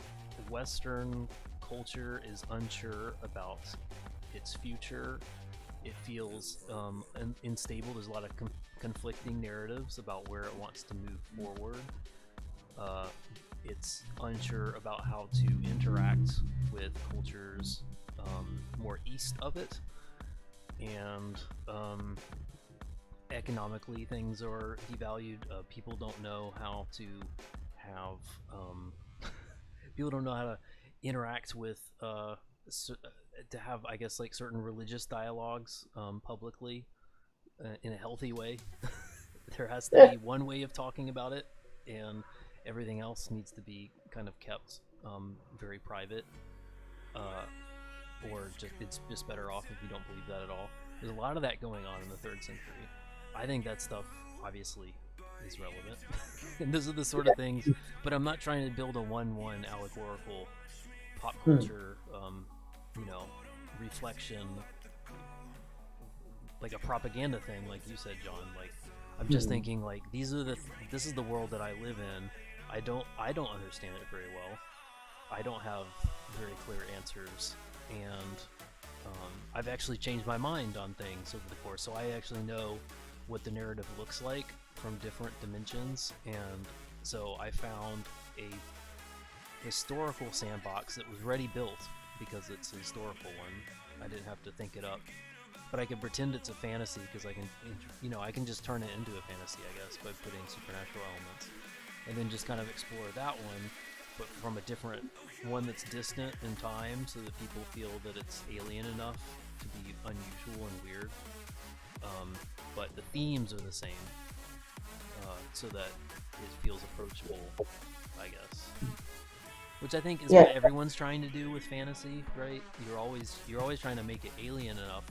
Western culture is unsure about its future. It feels unstable. There's a lot of conflicting narratives about where it wants to move forward. It's unsure about how to interact with cultures more east of it, and economically things are devalued. People don't know how to have people don't know how to interact with to have, I guess, like, certain religious dialogues publicly in a healthy way. There has to be one way of talking about it, and everything else needs to be kind of kept very private, or it's just better off if you don't believe that at all. There's a lot of that going on in the 3rd century. I think that stuff obviously is relevant, and those are the sort of things. But I'm not trying to build a 1-1 allegorical pop culture, reflection, like a propaganda thing, like you said, John. Like, I'm just thinking, like, this is the world that I live in. I don't understand it very well. I don't have very clear answers, and I've actually changed my mind on things over the course. So I actually know what the narrative looks like from different dimensions, and so I found a historical sandbox that was ready built because it's a historical one. I didn't have to think it up, but I can pretend it's a fantasy because I can just turn it into a fantasy, I guess, by putting supernatural elements, and then just kind of explore that one, but from a different one that's distant in time, so that people feel that it's alien enough to be unusual and weird. But the themes are the same, so that it feels approachable, I guess. Which I think is what everyone's trying to do with fantasy, right? You're always trying to make it alien enough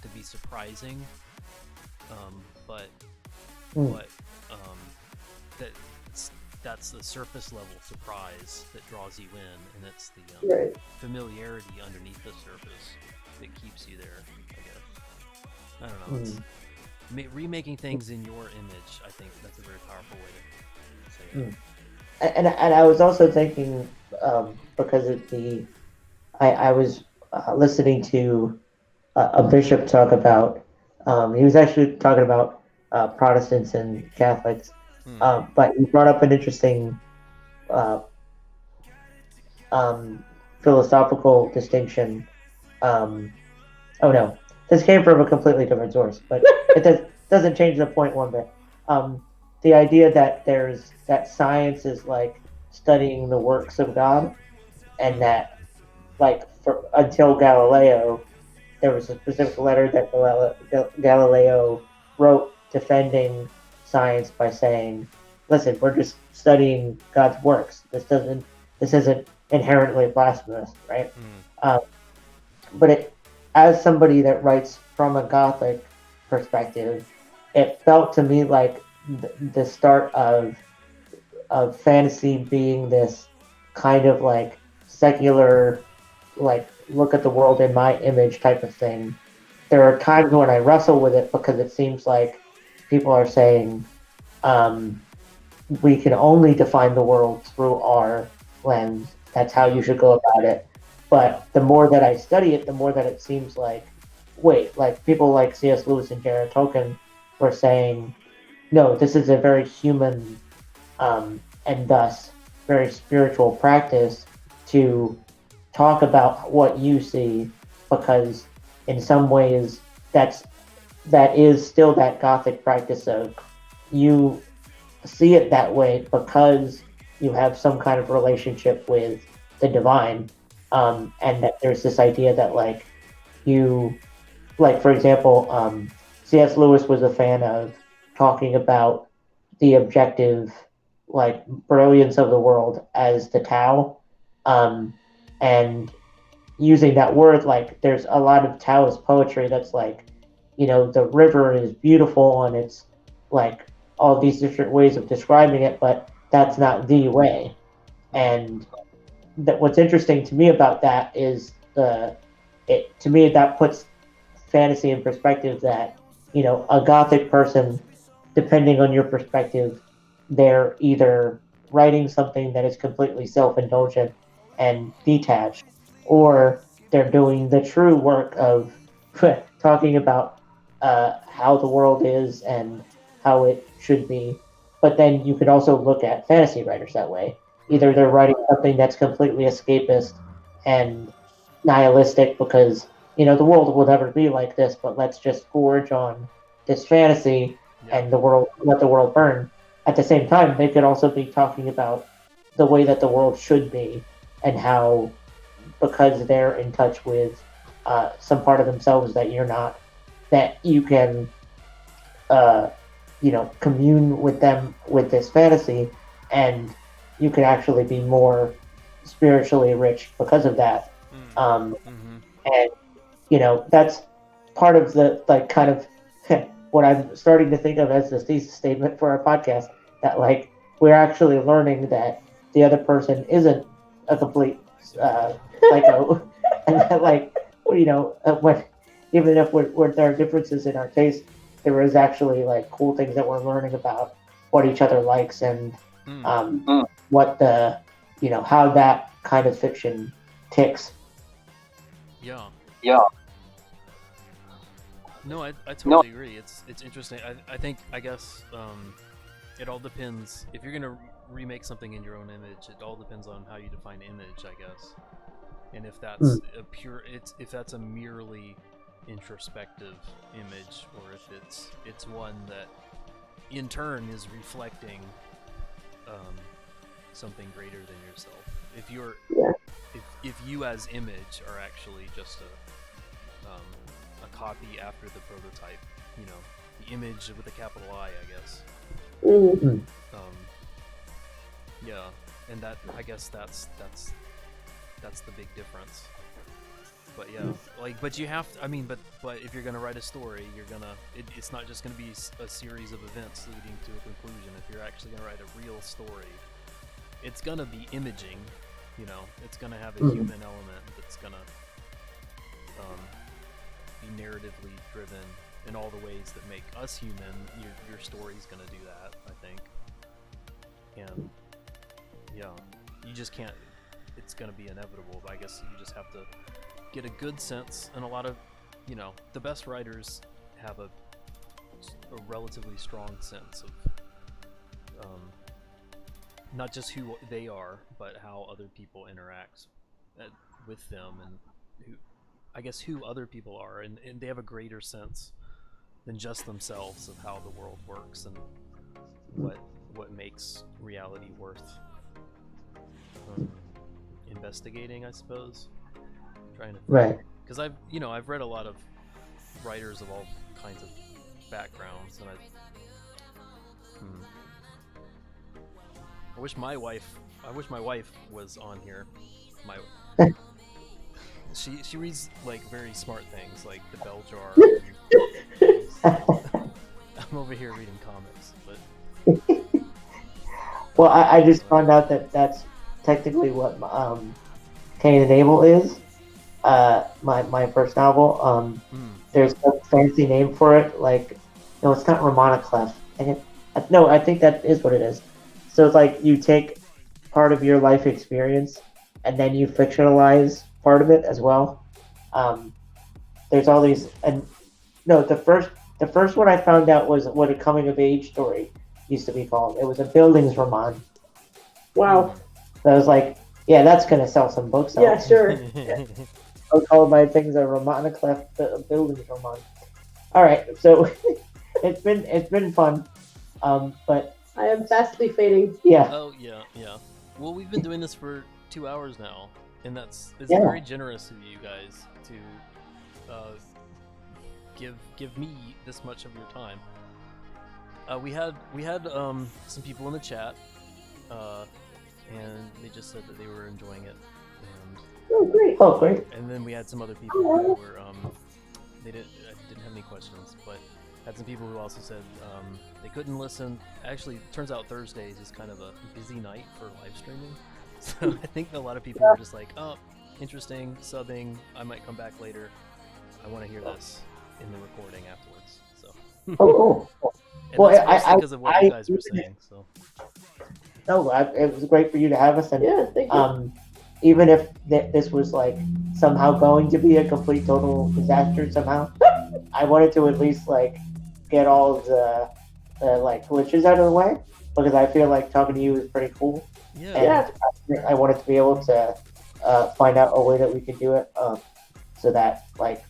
to be surprising, but that's the surface level surprise that draws you in, and it's the familiarity underneath the surface that keeps you there, I guess. I don't know. It's, remaking things in your image, I think that's a very powerful way to say it. And I was also thinking, because of I was listening to a bishop talk about, he was actually talking about Protestants and Catholics, but he brought up an interesting philosophical distinction. Oh no, this came from a completely different source, but it doesn't change the point one bit. The idea that science is like studying the works of God, and that, like, until Galileo, there was a specific letter that Galileo wrote defending science by saying, "Listen, we're just studying God's works. This isn't inherently blasphemous, right?" But as somebody that writes from a Gothic perspective, it felt to me like the start of fantasy being this kind of like secular, like look at the world in my image type of thing, there are times when I wrestle with it because it seems like people are saying we can only define the world through our lens. That's how you should go about it. But the more that I study it, the more that it seems like, wait, like people like C.S. Lewis and Jared Tolkien were saying, no, this is a very human and thus very spiritual practice to talk about what you see, because in some ways that is still that Gothic practice of you see it that way because you have some kind of relationship with the divine, and that there's this idea that like you, like for example, C.S. Lewis was a fan of talking about the objective like brilliance of the world as the Tao, and using that word, like there's a lot of Taoist poetry that's like, the river is beautiful and it's like all these different ways of describing it, but that's not the way. And that what's interesting to me about that is to me that puts fantasy in perspective, that a Gothic person, depending on your perspective, they're either writing something that is completely self-indulgent and detached, or they're doing the true work of talking about how the world is and how it should be. But then you could also look at fantasy writers that way. Either they're writing something that's completely escapist and nihilistic because the world will never be like this, but let's just forge on this fantasy and let the world burn. At the same time, they could also be talking about the way that the world should be, and how, because they're in touch with some part of themselves that you're not, that you can commune with them with this fantasy, and you can actually be more spiritually rich because of that. And that's part of the like kind of what I'm starting to think of as the thesis statement for our podcast, that like we're actually learning that the other person isn't a complete psycho, and that like when, even if there are differences in our taste, there is actually like cool things that we're learning about what each other likes, and what the how that kind of fiction ticks. Yeah. No, I totally agree. It's interesting. I guess it all depends. If you're gonna remake something in your own image, it all depends on how you define image, I guess. And if that's if that's a merely introspective image, or if it's one that in turn is reflecting something greater than yourself. If you as image are actually just a copy after the prototype, the image with a capital I guess. Yeah, and that, I guess that's the big difference. But yeah, but you have to, but if you're gonna write a story, it's not just gonna be a series of events leading to a conclusion. If you're actually gonna write a real story, it's gonna be imaging. It's gonna have a human element that's gonna be narratively driven in all the ways that make us human. Your story's gonna do that, I think. And yeah, you just can't. It's gonna be inevitable. But I guess you just have to get a good sense, and a lot of the best writers have a relatively strong sense of not just who they are, but how other people interact with them, and who other people are, and they have a greater sense than just themselves of how the world works and what makes reality worth investigating, I suppose. Trying to think. Right. Because I've read a lot of writers of all kinds of backgrounds, and I wish my wife was on here. She reads like very smart things, like the bell jar. I'm over here reading comics, but well, I just found out that that's technically what Cain and Abel is. my first novel. Mm. There's a fancy name for it. Like, no, it's not Romana Clef. No, I think that is what it is. So it's like you take part of your life experience and then you fictionalize part of it as well. Um, there's all these, and no, the first one I found out was what a coming of age story used to be called. It was a buildings roman. Wow. So I was like, yeah, that's gonna sell some books. Yeah, sure. I was called my things a Romana Clef buildings roman. All right, so it's been fun, but I am fastly fading. yeah, Oh yeah, yeah. Well, we've been doing this for 2 hours now, and it's Yeah. very generous of you guys to give me this much of your time. We had some people in the chat, and they just said that they were enjoying it, Oh, great. oh great, and then we had some other people who were they didn't have any questions, but had some people who also said they couldn't listen. Actually, it turns out Thursdays is kind of a busy night for live streaming, so I think a lot of people were just like, oh, interesting, subbing, I might come back later, I want to hear this in the recording afterwards. So oh cool. and Well, that's mostly because of what you guys were I- saying. So No, it was great for you to have us, and Yeah, thank you. even if this was like somehow going to be a complete total disaster somehow, I wanted to at least like get all the like glitches out of the way because I feel like talking to you is pretty cool, yeah, and I wanted to be able to find out a way that we could do it, so that like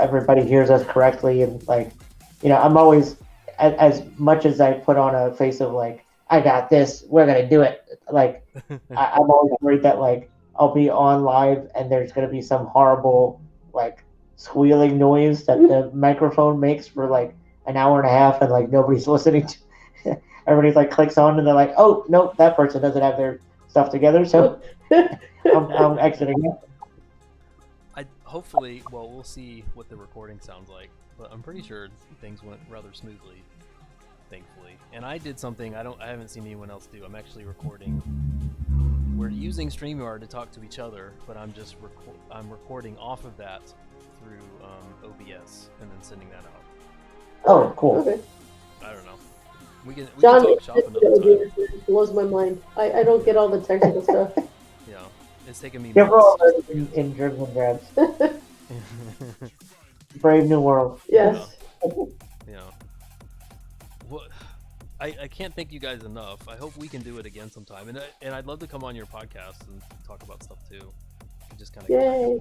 everybody hears us correctly, and like I'm always as much as I put on a face of like I got this, we're gonna do it. Like I'm always worried that like I'll be on live and there's gonna be some horrible like squealing noise that the microphone makes for like an hour and a half and like nobody's listening to. Everybody like clicks on and they're like, oh no, that person doesn't have their stuff together, so I'm exiting it. I hopefully, well, we'll see what the recording sounds like, but I'm pretty sure things went rather smoothly, thankfully. And I did something I haven't seen anyone else do. I'm actually recording. We're using StreamYard to talk to each other, but I'm just I'm recording off of that through OBS and then sending that out. Oh, cool. Okay. I don't know. We can John, talk shop another time. it blows my mind. I don't get all the technical stuff. Yeah, it's taken me. Yeah, we're all months. in dribs and drabs. Brave new world. Yes. Yeah. What? I can't thank you guys enough. I hope we can do it again sometime, and I'd love to come on your podcast and talk about stuff too. Just kind of Yay.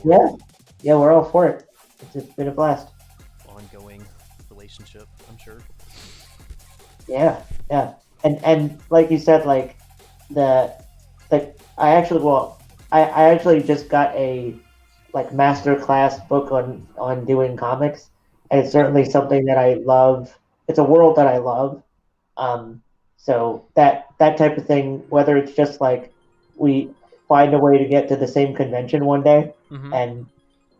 Yeah, we're all for it. It's been a blast. ongoing relationship, I'm sure. Yeah, and like you said, like I actually just got a like master class book on doing comics, and it's certainly something that I love. It's a world that I love. So that type of thing, whether it's just like we find a way to get to the same convention one day and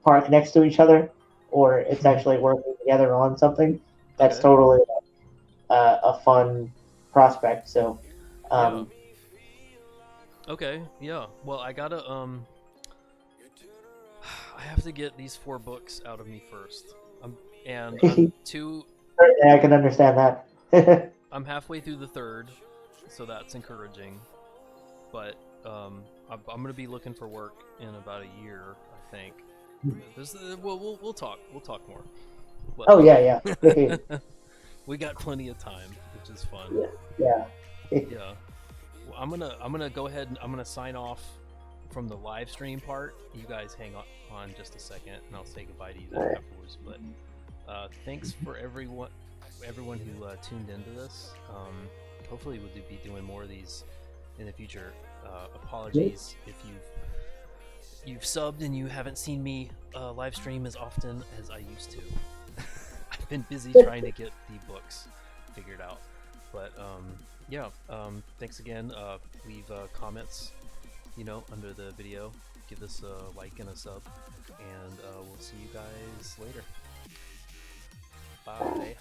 park next to each other, or it's actually working together on something, that's totally a fun prospect. So, Yeah. Okay, yeah. Well, I gotta I have to get these 4 books out of me first. And I can understand that. I'm halfway through the 3rd, so that's encouraging. But I'm gonna be looking for work in about a year, I think. We'll talk. We'll talk more. But, oh yeah. we got plenty of time, which is fun. Yeah. Yeah. Well, I'm gonna go ahead and I'm gonna sign off from the live stream part. You guys hang on just a second, and I'll say goodbye to you guys afterwards. But thanks for everyone who tuned into this. Hopefully we'll be doing more of these in the future. Apologies if you've subbed and you haven't seen me live stream as often as I used to. I've been busy trying to get the books figured out. But yeah, thanks again. Leave comments, under the video. Give us a like and a sub, and we'll see you guys later. Bye.